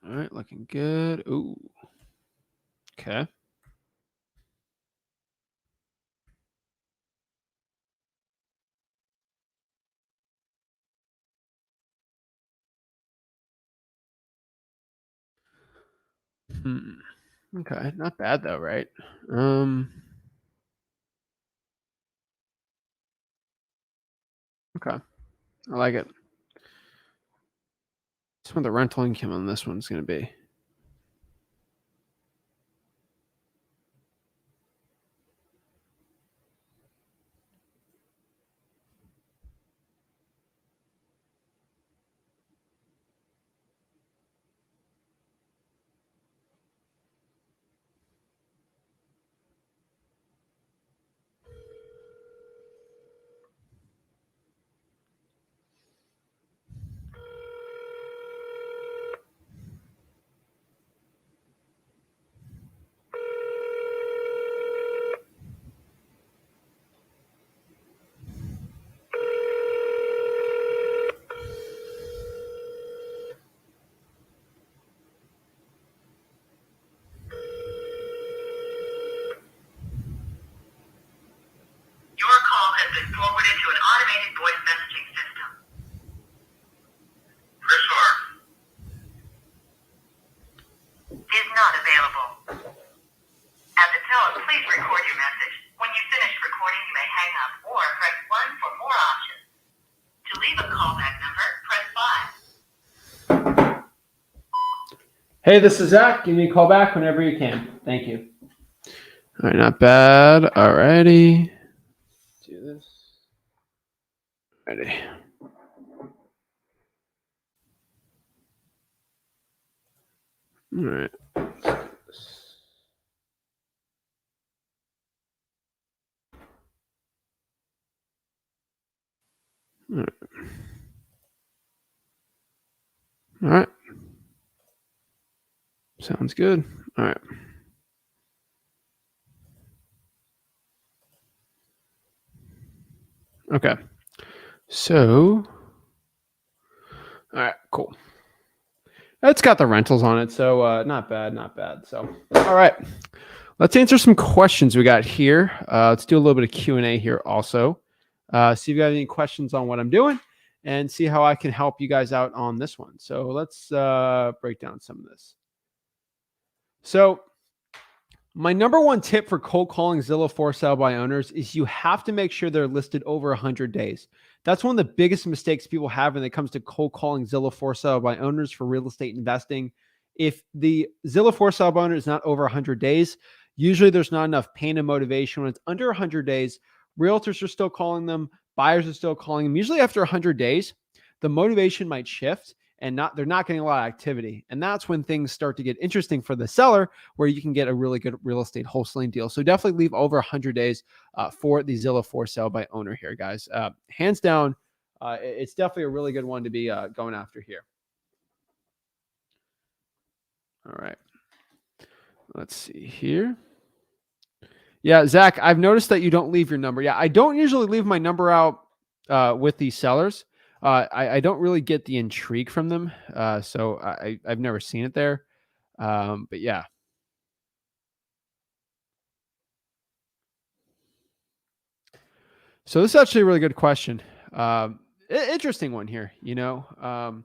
All right, looking good. Ooh. Okay. Okay, not bad though, right? Okay, I like it. That's what the rental income on this one's going to be. Your call has been forwarded to an automated voice messaging system. Chris R. Is not available. At the tone, please record your message. When you finish recording, you may hang up or press 1 for more options. To leave a callback number, press 5. Hey, this is Zach. Give me a call back whenever you can. Thank you. All right, not bad. All righty. Do this. Ready. All right. All right. All right. Sounds good. All right. Okay. So, all right, cool. It's got the rentals on it, so not bad, not bad. So, all right, let's answer some questions we got here. Let's do a little bit of Q&A here also. See if you got any questions on what I'm doing and see how I can help you guys out on this one. So let's break down some of this. So my number one tip for cold calling Zillow for sale by owners is you have to make sure they're listed over 100 days. That's one of the biggest mistakes people have when it comes to cold calling Zillow for sale by owners for real estate investing. If the Zillow for sale by owner is not over 100 days, usually there's not enough pain and motivation. When it's under 100 days, realtors are still calling them, buyers are still calling them. Usually after 100 days, the motivation might shift and they're not getting a lot of activity. And that's when things start to get interesting for the seller, where you can get a really good real estate wholesaling deal. So definitely leave over 100 days for the Zillow for sale by owner here, guys. Hands down, it's definitely a really good one to be going after here. All right. Let's see here. Yeah, Zach, I've noticed that you don't leave your number. Yeah, I don't usually leave my number out with these sellers. I don't really get the intrigue from them. So I've never seen it there. But yeah. So this is actually a really good question. Interesting one here, you know.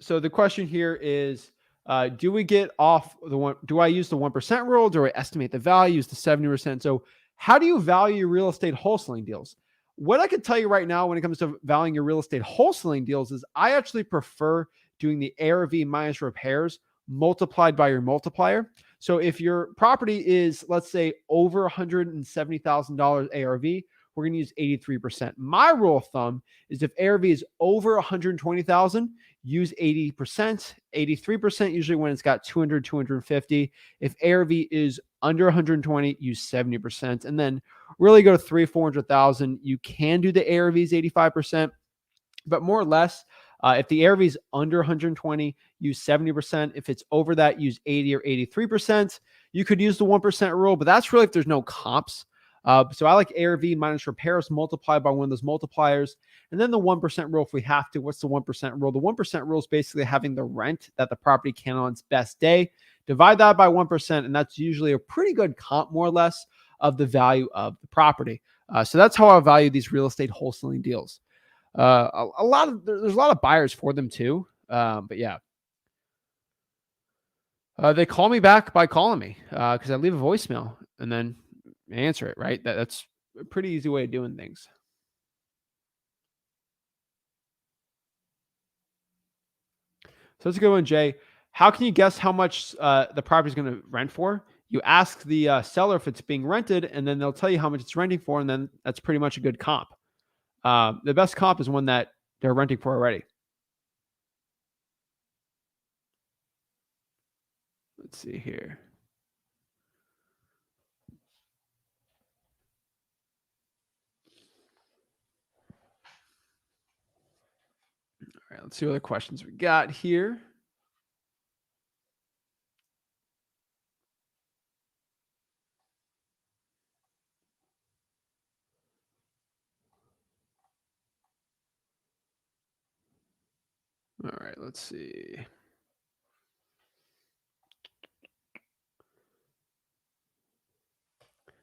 So the question here is, do we get off the one? Do I use the 1% rule? Do I estimate the value? Use the 70%? So how do you value your real estate wholesaling deals? What I can tell you right now when it comes to valuing your real estate wholesaling deals is I actually prefer doing the ARV minus repairs multiplied by your multiplier. So if your property is, let's say, over $170,000 ARV, we're going to use 83%. My rule of thumb is if ARV is over 120,000, use 80%, 83% usually when it's got 200, 250. If ARV is under 120, use 70%. And then really go to 400,000. You can do the ARVs 85%, but more or less, if the ARV is under 120, use 70%. If it's over that, use 80 or 83%. You could use the 1% rule, but that's really if there's no comps. So I like ARV minus repairs multiplied by one of those multipliers. And then the 1% rule if we have to. What's the 1% rule? The 1% rule is basically having the rent that the property can on its best day. Divide that by 1%, and that's usually a pretty good comp, more or less, of the value of the property. So that's how I value these real estate wholesaling deals. There's a lot of buyers for them too. But yeah. They call me back by calling me because I leave a voicemail and then answer it, right? That's a pretty easy way of doing things. So that's a good one, Jay. How can you guess how much the property is going to rent for? You ask the seller if it's being rented, and then they'll tell you how much it's renting for, and then that's pretty much a good comp. The best comp is one that they're renting for already. Let's see here. All right, let's see what other questions we got here. All right, let's see.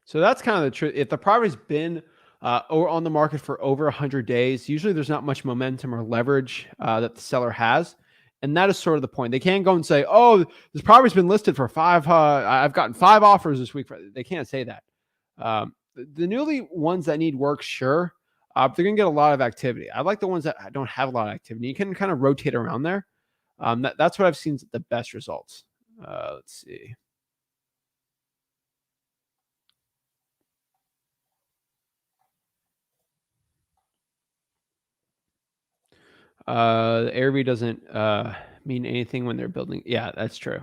So that's kind of the truth. If the property's been or on the market for over 100 days, usually there's not much momentum or leverage that the seller has. And that is sort of the point. They can't go and say, oh, this property's been listed for 5. I've gotten 5 offers this week. They can't say that. The newly ones that need work, sure. They're going to get a lot of activity. I like the ones that don't have a lot of activity. You can kind of rotate around there. That's what I've seen the best results. Let's see. The Airbnb doesn't mean anything when they're building. Yeah, that's true.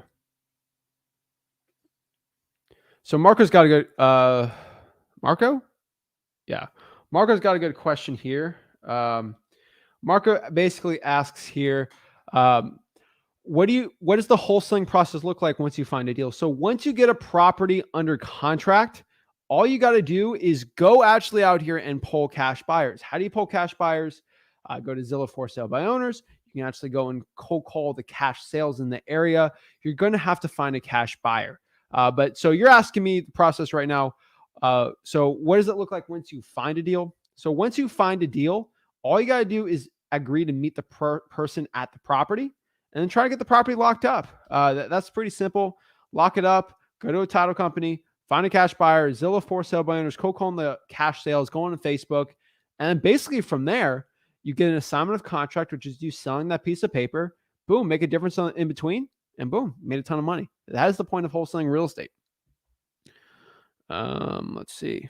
So Marco's got a good Marco? Yeah. Marco's got a good question here. Marco basically asks here, what does the wholesaling process look like once you find a deal? So once you get a property under contract, all you got to do is go actually out here and pull cash buyers. How do you pull cash buyers? Go to Zillow for sale by owners. You can actually go and cold call the cash sales in the area. You're going to have to find a cash buyer. But so you're asking me the process right now. So what does it look like once you find a deal? So once you find a deal, all you got to do is agree to meet the person at the property and then try to get the property locked up. That's pretty simple. Lock it up, go to a title company, find a cash buyer, Zillow for sale by owners, cold calling the cash sales, go on Facebook. And then basically from there, you get an assignment of contract, which is you selling that piece of paper. Boom, make a difference in between, and boom, made a ton of money. That is the point of wholesaling real estate. Let's see.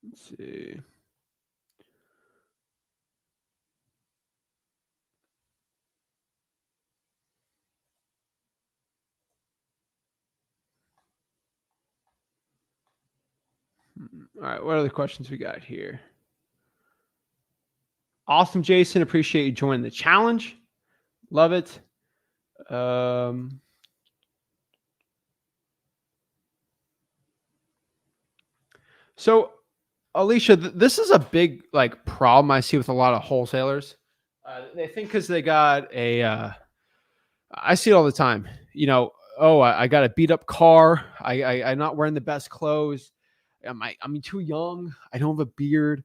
Let's see. All right, what other questions we got here? Awesome, Jason. Appreciate you joining the challenge. Love it. So, Alicia, this is a big problem I see with a lot of wholesalers. They think because they got I see it all the time. Oh, I got a beat up car. I'm not wearing the best clothes. I'm too young. I don't have a beard.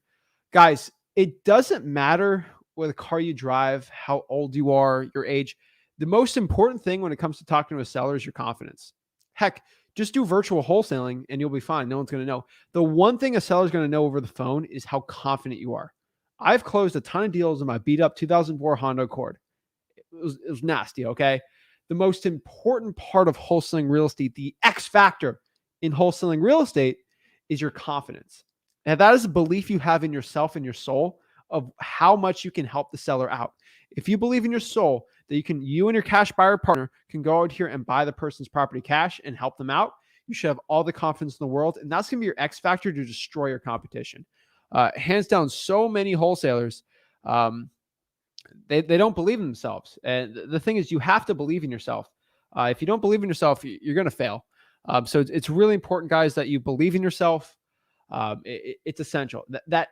Guys, it doesn't matter what car you drive, how old you are, your age. The most important thing when it comes to talking to a seller is your confidence. Heck, just do virtual wholesaling and you'll be fine. No one's going to know. The one thing a seller is going to know over the phone is how confident you are. I've closed a ton of deals in my beat up 2004 Honda Accord. It was nasty, okay? The most important part of wholesaling real estate, the X factor in wholesaling real estate, is your confidence. And that is a belief you have in yourself and your soul of how much you can help the seller out. If you believe in your soul that you and your cash buyer partner can go out here and buy the person's property cash and help them out, you should have all the confidence in the world. And that's going to be your X factor to destroy your competition. Hands down, so many wholesalers, they don't believe in themselves. And the thing is, you have to believe in yourself. If you don't believe in yourself, you're going to fail. So it's really important, guys, that you believe in yourself. It's essential. That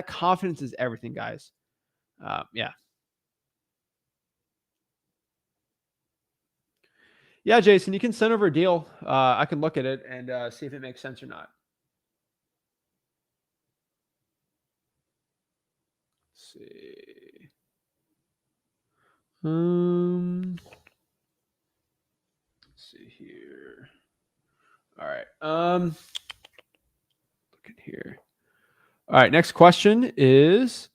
confidence is everything, guys. Yeah. Yeah, Jason, you can send over a deal. I can look at it and see if it makes sense or not. Let's see. Let's see here. All right. Look at here. All right. Next question is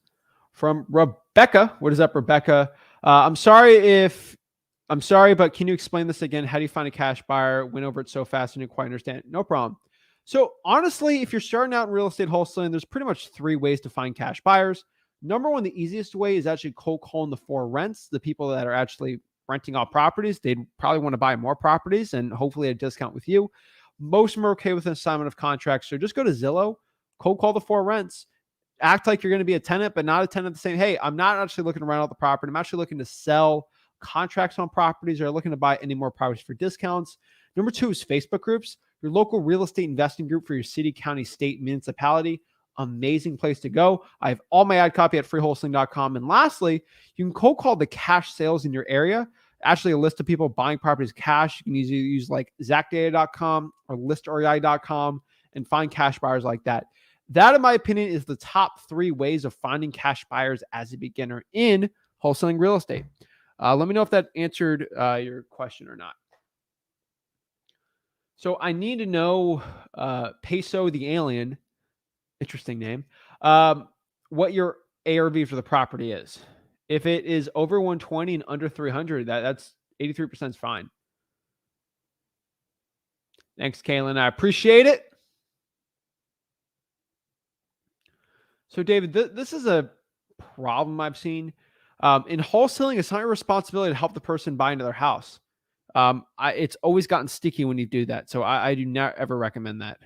from Rebecca. What is up, Rebecca? I'm sorry, but can you explain this again? How do you find a cash buyer? Went over it so fast and didn't quite understand. No problem. So honestly, if you're starting out in real estate wholesaling, there's pretty much 3 ways to find cash buyers. Number one, the easiest way is actually cold calling the for rents, the people that are actually renting out properties. They'd probably want to buy more properties and hopefully a discount with you. Most of them are okay with an assignment of contracts. So just go to Zillow, cold call the for rents, act like you're going to be a tenant, but not a tenant. Saying, hey, I'm not actually looking to rent out the property. I'm actually looking to sell contracts on properties or looking to buy any more properties for discounts. Number 2 is Facebook groups, your local real estate investing group for your city, county, state, municipality. Amazing place to go. I have all my ad copy at freewholesaling.com. And lastly, you can cold call the cash sales in your area. Actually, a list of people buying properties cash. You can easily use like zachdata.com or listrei.com and find cash buyers like that. That, in my opinion, is the top 3 ways of finding cash buyers as a beginner in wholesaling real estate. Let me know if that answered your question or not. So I need to know, Peso the Alien, interesting name, what your ARV for the property is. If it is over 120 and under 300, that's 83% is fine. Thanks, Kaylin. I appreciate it. So, David, this is a problem I've seen. In wholesaling, it's not your responsibility to help the person buy into their house. It's always gotten sticky when you do that. So I do not ever recommend that.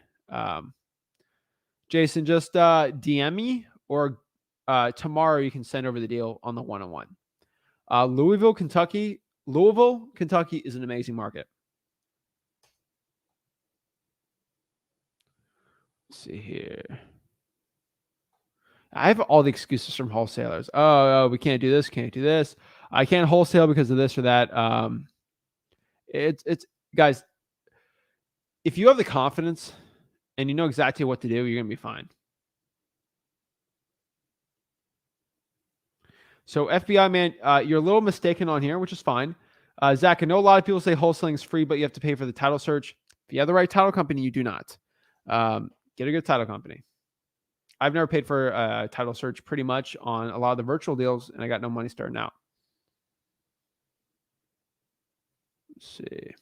Jason, just DM me or tomorrow you can send over the deal on the one-on-one. Louisville, Kentucky is an amazing market. Let's see here. I have all the excuses from wholesalers. Oh, we can't do this, can't do this. I can't wholesale because of this or that. It's guys, if you have the confidence and you know exactly what to do, you're going to be fine. So FBI man, you're a little mistaken on here, which is fine. Zach, I know a lot of people say wholesaling is free, but you have to pay for the title search. If you have the right title company, you do not. Get a good title company. I've never paid for a title search pretty much on a lot of the virtual deals, and I got no money starting out. Let's see.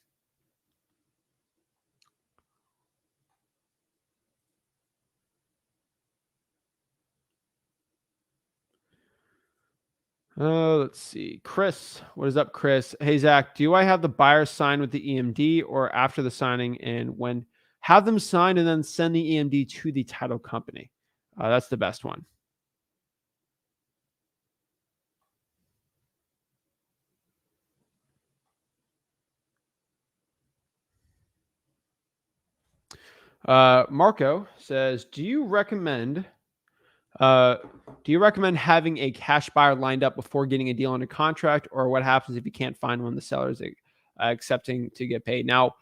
Let's see. Chris, what is up, Chris? Hey, Zach, do I have the buyer sign with the EMD or after the signing? And when have them sign and then send the EMD to the title company? That's the best one. Marco says, do you recommend having a cash buyer lined up before getting a deal under contract, or what happens if you can't find one the seller is accepting to get paid? Now,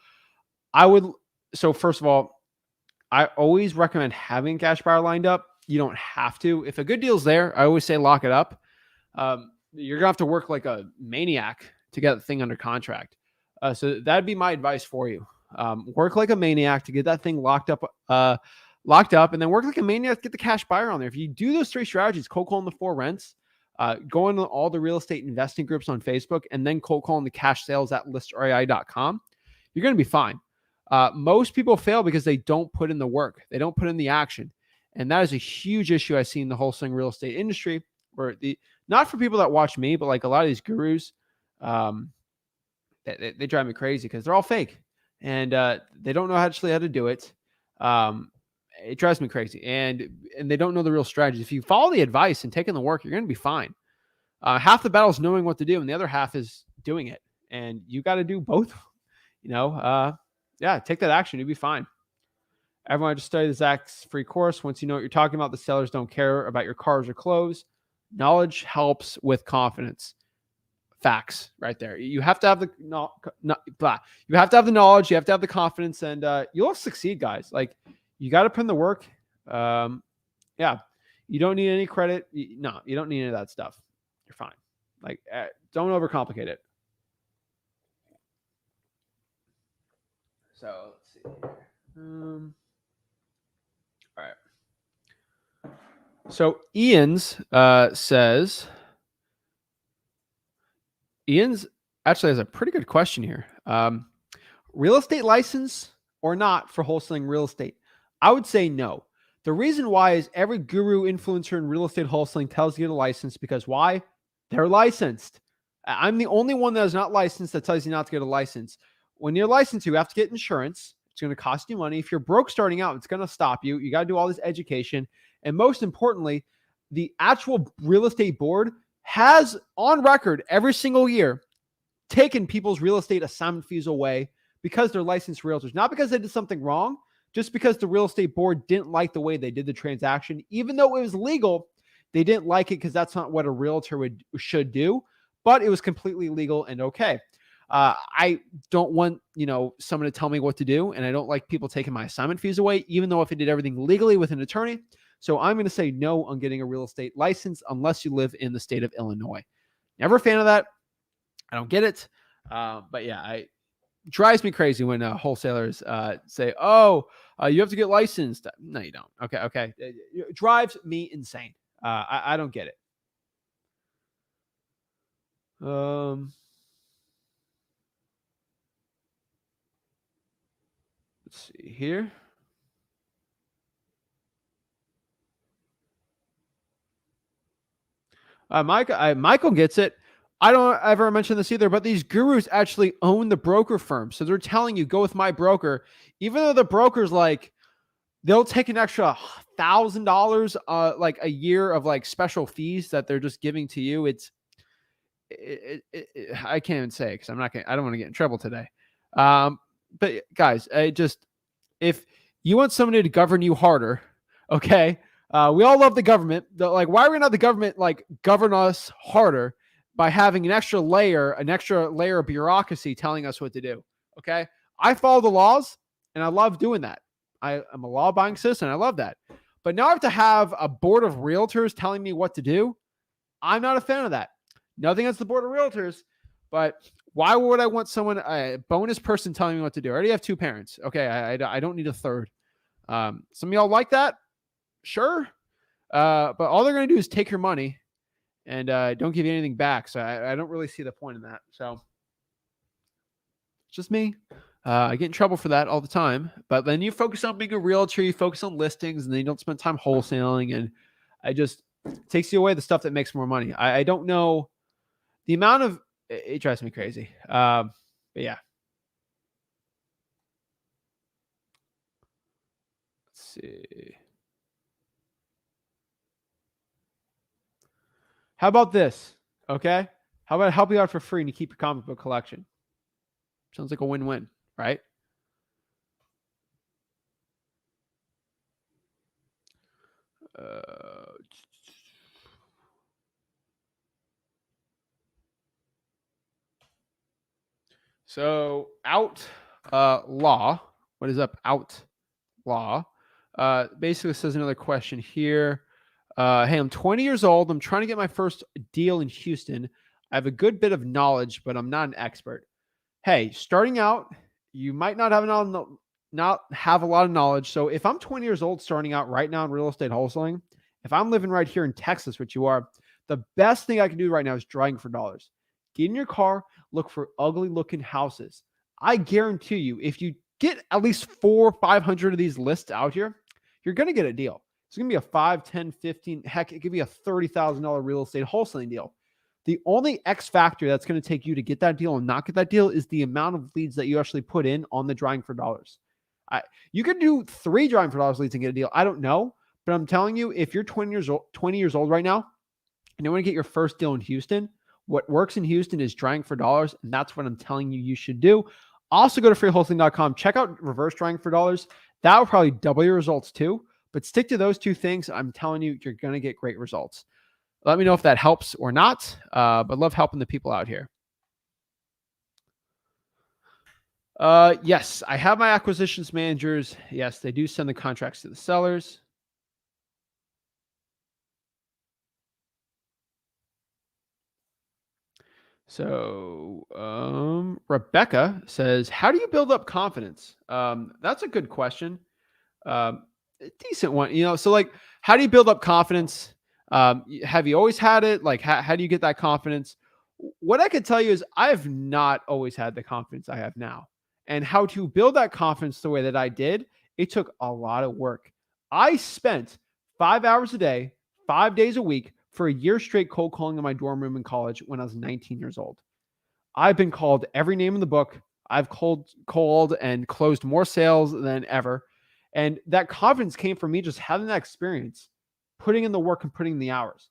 so first of all, I always recommend having cash buyer lined up. You don't have to. If a good deal's there, I always say lock it up. You're gonna have to work like a maniac to get the thing under contract. So that'd be my advice for you. Work like a maniac to get that thing locked up, and then work like a maniac to get the cash buyer on there. If you do those 3 strategies, cold calling the for rents, going to all the real estate investing groups on Facebook, and then cold calling the cash sales at listrei.com, you're going to be fine. Most people fail because they don't put in the work. They don't put in the action. And that is a huge issue I see in the wholesaling real estate industry, where not for people that watch me, but like a lot of these gurus, they drive me crazy because they're all fake and they don't know actually how to do it. It drives me crazy, and they don't know the real strategies. If you follow the advice and take in the work, you're going to be fine. Half the battle is knowing what to do, and the other half is doing it. And you got to do both. Take that action. You'll be fine. Everyone, just study the Zach's free course. Once you know what you're talking about, the sellers don't care about your cars or clothes. Knowledge helps with confidence. Facts right there. You have to have the you have to have the knowledge, you have to have the confidence, and you'll succeed, guys. Like, you got to put in the work. Yeah, you don't need any credit. No, you don't need any of that stuff. You're fine. Like, don't overcomplicate it. So let's see here. All right. So Ian's says, Ian's actually has a pretty good question here. Real estate license or not for wholesaling real estate? I would say no. The reason why is every guru, influencer in real estate wholesaling tells you to get a license because why? They're licensed. I'm the only one that is not licensed that tells you not to get a license. When you're licensed, you have to get insurance. It's going to cost you money. If you're broke starting out, it's going to stop you. You got to do all this education. And most importantly, the actual real estate board has on record every single year taken people's real estate assignment fees away because they're licensed realtors, not because they did something wrong, just because the real estate board didn't like the way they did the transaction. Even though it was legal, they didn't like it because that's not what a realtor should do, but it was completely legal and okay. I don't want, someone to tell me what to do, and I don't like people taking my assignment fees away, even though if I did everything legally with an attorney. So I'm going to say no on getting a real estate license unless you live in the state of Illinois. Never a fan of that. I don't get it. But yeah, it drives me crazy when wholesalers say, "Oh, you have to get licensed." No, you don't. Okay. It drives me insane. I don't get it. Let's see here. Michael gets it. I don't ever mention this either, but these gurus actually own the broker firm. So they're telling you, go with my broker, even though the broker's like, they'll take an extra $1,000 like a year of like special fees that they're just giving to you. I can't even say it because I don't want to get in trouble today. But guys, if you want somebody to govern you harder, okay. We all love the government. Like, why are we not the government like govern us harder by having an extra layer of bureaucracy telling us what to do? Okay. I follow the laws and I love doing that. I'm a law-abiding citizen. I love that. But now I have to have a board of realtors telling me what to do. I'm not a fan of that. Nothing against the board of realtors, but why would I want someone, a bonus person telling me what to do? I already have 2 parents. Okay. I don't need a third. Some of y'all like that. Sure. But all they're going to do is take your money and don't give you anything back. So I don't really see the point in that. So it's just me. I get in trouble for that all the time. But then you focus on being a realtor, you focus on listings, and then you don't spend time wholesaling. And it takes you away the stuff that makes more money. I don't know the amount of, it drives me crazy. But yeah. Let's see. How about this? Okay. How about I help you out for free and you keep your comic book collection? Sounds like a win-win, right? So outlaw. What is up? Outlaw. Basically says another question here. Hey, I'm 20 years old. I'm trying to get my first deal in Houston. I have a good bit of knowledge, but I'm not an expert. Hey, starting out, you might not have a lot of knowledge. So if I'm 20 years old starting out right now in real estate wholesaling, if I'm living right here in Texas, which you are, the best thing I can do right now is driving for dollars. Get in your car, look for ugly looking houses. I guarantee you, if you get at least 400 or 500 of these lists out here, you're going to get a deal. It's going to be a 5, 10, 15, heck, it could be a $30,000 real estate wholesaling deal. The only X factor that's going to take you to get that deal and not get that deal is the amount of leads that you actually put in on the driving for dollars. You could do 3 driving for dollars leads and get a deal. I don't know, but I'm telling you, if you're 20 years old right now and you want to get your first deal in Houston, what works in Houston is driving for dollars, and that's what I'm telling you should do. Also, go to freewholesaling.com. Check out reverse driving for dollars. That will probably double your results too. But stick to those 2 things. I'm telling you, you're going to get great results. Let me know if that helps or not. But love helping the people out here. Yes, I have my acquisitions managers. Yes, they do send the contracts to the sellers. So, Rebecca says, how do you build up confidence? That's a good question. A decent one, so like, how do you build up confidence? Have you always had it? Like, how do you get that confidence? What I could tell you is I have not always had the confidence I have now. And how to build that confidence the way that I did, it took a lot of work. I spent 5 hours a day, 5 days a week for a year straight cold calling in my dorm room in college when I was 19 years old. I've been called every name in the book. I've called and closed more sales than ever. And that confidence came from me just having that experience, putting in the work and putting in the hours.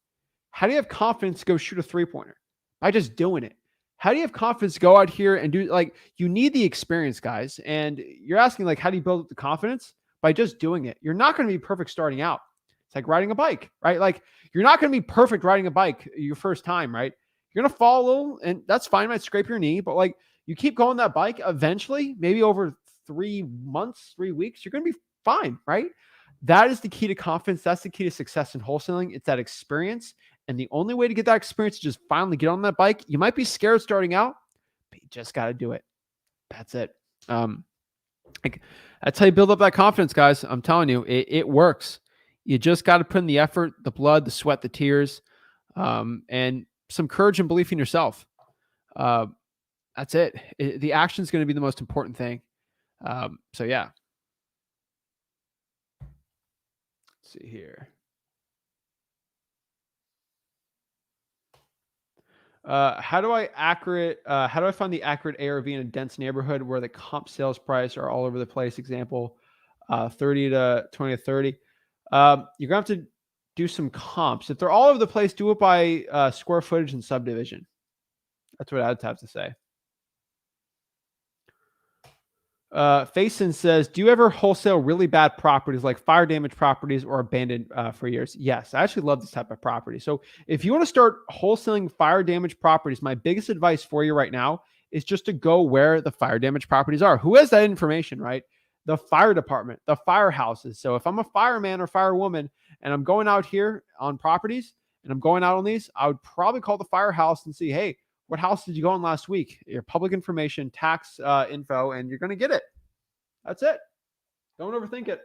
How do you have confidence to go shoot a 3-pointer? By just doing it. How do you have confidence to go out here and do, like, you need the experience, guys. And you're asking, like, how do you build the confidence? By just doing it. You're not going to be perfect starting out. It's like riding a bike, right? Like, you're not going to be perfect riding a bike your first time, right? You're going to fall a little, and that's fine. Might scrape your knee, but like, you keep going that bike, eventually, maybe over 3 months, 3 weeks, you're going to be fine, right? That is the key to confidence. That's the key to success in wholesaling. It's that experience. And the only way to get that experience is just finally get on that bike. You might be scared starting out, but you just got to do it. That's it. That's how you build up that confidence, guys. I'm telling you, it works. You just got to put in the effort, the blood, the sweat, the tears, and some courage and belief in yourself. That's it. The action is going to be the most important thing. So yeah. Let's see here. How do I find the accurate ARV in a dense neighborhood where the comp sales price are all over the place? Example, 30 to 20 to 30. You're gonna have to do some comps. If they're all over the place, do it by square footage and subdivision. That's what I'd have to say. Faison says, do you ever wholesale really bad properties like fire damage properties or abandoned for years? Yes, I actually love this type of property. So if you want to start wholesaling fire damage properties, my biggest advice for you right now is just to go where the fire damage properties are. Who has that information, right? The fire department, the firehouses. So if I'm a fireman or firewoman and I'm going out here on properties and I'm going out on these, I would probably call the firehouse and see, hey, what house did you go on last week? Your public information, tax info, and you're going to get it. That's it. Don't overthink it.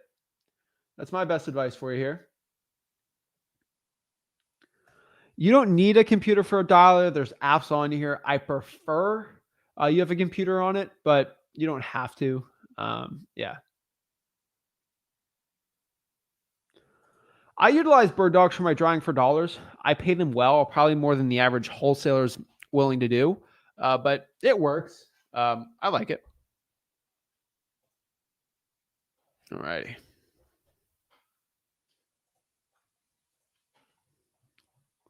That's my best advice for you here. You don't need a computer for a dialer. There's apps on here. I prefer you have a computer on it, but you don't have to. Yeah. I utilize bird dogs for my drawing for dollars. I pay them well, probably more than the average wholesaler's willing to do, but it works. I like it. All righty.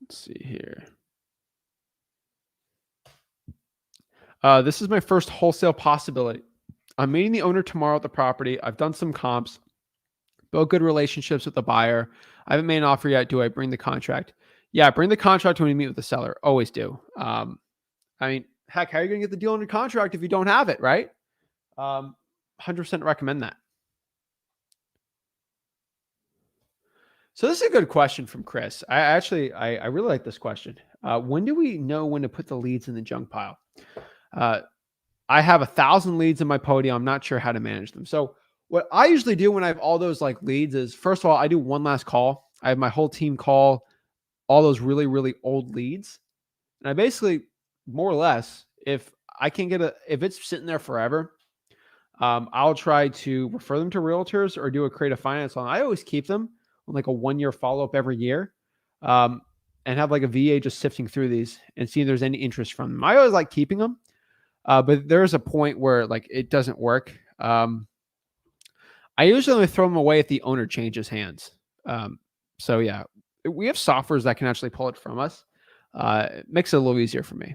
Let's see here. This is my first wholesale possibility. I'm meeting the owner tomorrow at the property. I've done some comps, built good relationships with the buyer. I haven't made an offer yet. Do I bring the contract? Yeah, bring the contract when you meet with the seller. Always do. I mean, heck, how are you going to get the deal under contract if you don't have it, right? 100% recommend that. So this is a good question from Chris. I really like this question. When do we know when to put the leads in the junk pile? I have 1,000 leads in my podium. I'm not sure how to manage them. So what I usually do when I have all those like leads is, first of all, I do one last call. I have my whole team call all those really, really old leads. And I basically, more or less, if it's sitting there forever, I'll try to refer them to realtors or do a creative finance loan. I always keep them on like a 1-year follow-up every year, and have like a VA just sifting through these and see if there's any interest from them. I always like keeping them, but there's a point where like it doesn't work. I usually only throw them away if the owner changes hands. So yeah, we have softwares that can actually pull it from us. It makes it a little easier for me.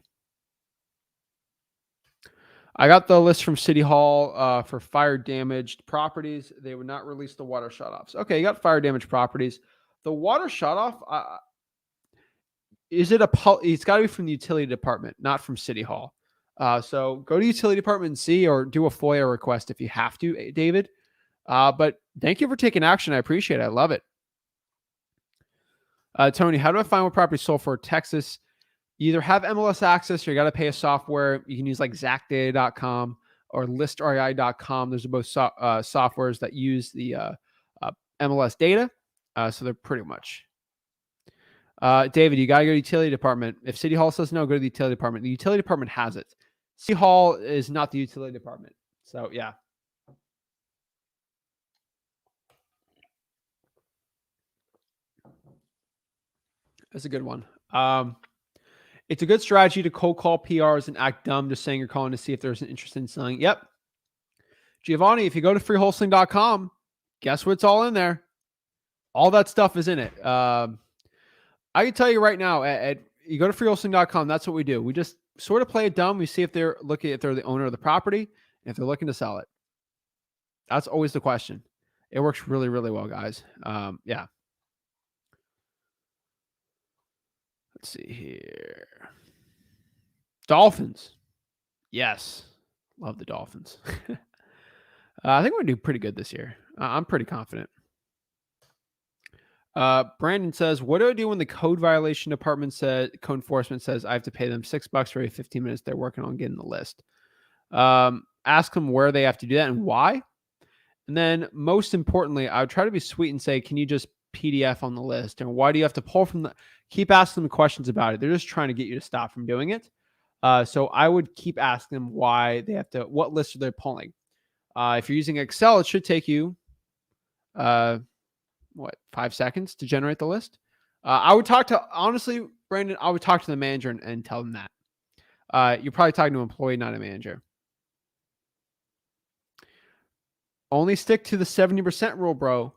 I got the list from City Hall for fire damaged properties. They would not release the water shutoffs. Okay, you got fire damaged properties. The water shutoff, Is it it's got to be from the utility department, not from City Hall. So go to utility department and see, or do a FOIA request if you have to, David. But thank you for taking action. I appreciate it. I love it. Tony, how do I find what property sold for Texas? You either have MLS access or you got to pay a software. You can use like zachdata.com or listrei.com. Those are both softwares that use the MLS data. So they're pretty much. David, you got to go to the utility department. If City Hall says no, go to the utility department. The utility department has it. City Hall is not the utility department. So, yeah. That's a good one. It's a good strategy to cold call PRs and act dumb, just saying you're calling to see if there's an interest in selling. Yep. Giovanni, if you go to freewholesaling.com, guess what's all in there? All that stuff is in it. I can tell you right now, you go to freewholesaling.com, that's what we do. We just sort of play it dumb. We see if they're the owner of the property, and if they're looking to sell it. That's always the question. It works really, really well, guys. Yeah. Let's see here. Dolphins. Yes. Love the Dolphins. I think we're going to do pretty good this year. I'm pretty confident. Brandon says, what do I do when the code violation department code enforcement says I have to pay them $6 for every 15 minutes they're working on getting the list? Ask them where they have to do that and why. And then most importantly, I would try to be sweet and say, can you just PDF on the list? And why do you have to pull from the, keep asking them questions about it. They're just trying to get you to stop from doing it. So I would keep asking them why they have to, what list are they pulling? If you're using Excel, it should take you, 5 seconds to generate the list. I would talk to, honestly, Brandon, I would talk to the manager and tell them that. You're probably talking to an employee, not a manager. Only stick to the 70% rule, bro,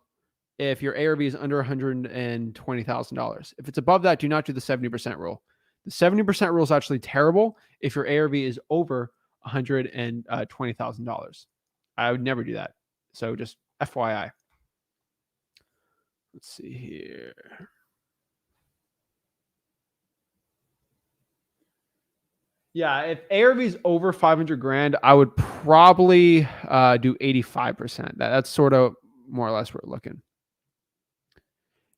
if your ARV is under $120,000. If it's above that, do not do the 70% rule. The 70% rule is actually terrible if your ARV is over $120,000. I would never do that. So just FYI. Let's see here. Yeah, if ARV is over 500 grand, I would probably do 85%. That's sort of more or less where we're looking.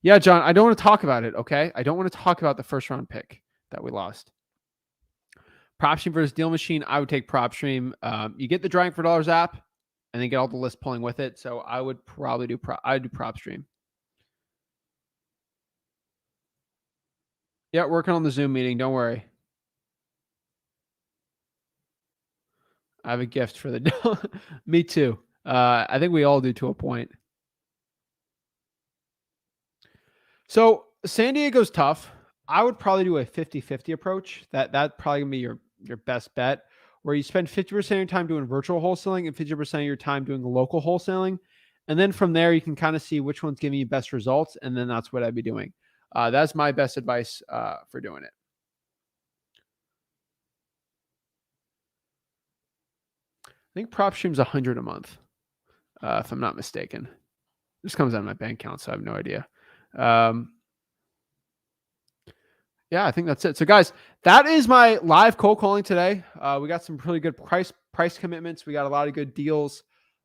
Yeah, John, I don't want to talk about it, okay? I don't want to talk about the first round pick that we lost. PropStream versus Deal Machine, I would take PropStream. You get the Drawing for Dollars app and then get all the list pulling with it. So I would probably do PropStream. Yeah, working on the Zoom meeting. Don't worry. I have a gift for the me too. I think we all do to a point. So San Diego's tough. I would probably do a 50-50 approach. That probably gonna be your best bet, where you spend 50% of your time doing virtual wholesaling and 50% of your time doing local wholesaling. And then from there, you can kind of see which one's giving you best results. And then that's what I'd be doing. That's my best advice for doing it. I think PropStream's $100 a month, if I'm not mistaken. This comes out of my bank account, so I have no idea. Yeah, I think that's it. So guys, that is my live cold calling today. We got some really good price commitments. We got a lot of good deals.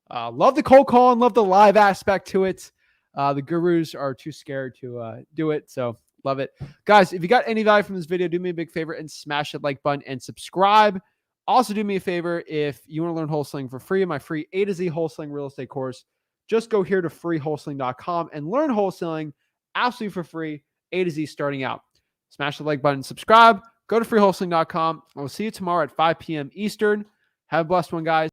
Love the cold call and love the live aspect to it. The gurus are too scared to do it. So love it. Guys, if you got any value from this video, do me a big favor and smash that like button and subscribe. Also do me a favor, if you want to learn wholesaling for free, my free A to Z wholesaling real estate course, just go here to freewholesaling.com and learn wholesaling absolutely for free, A to Z starting out. Smash the like button, subscribe, go to freewholesaling.com. We'll see you tomorrow at 5 p.m. Eastern. Have a blessed one, guys.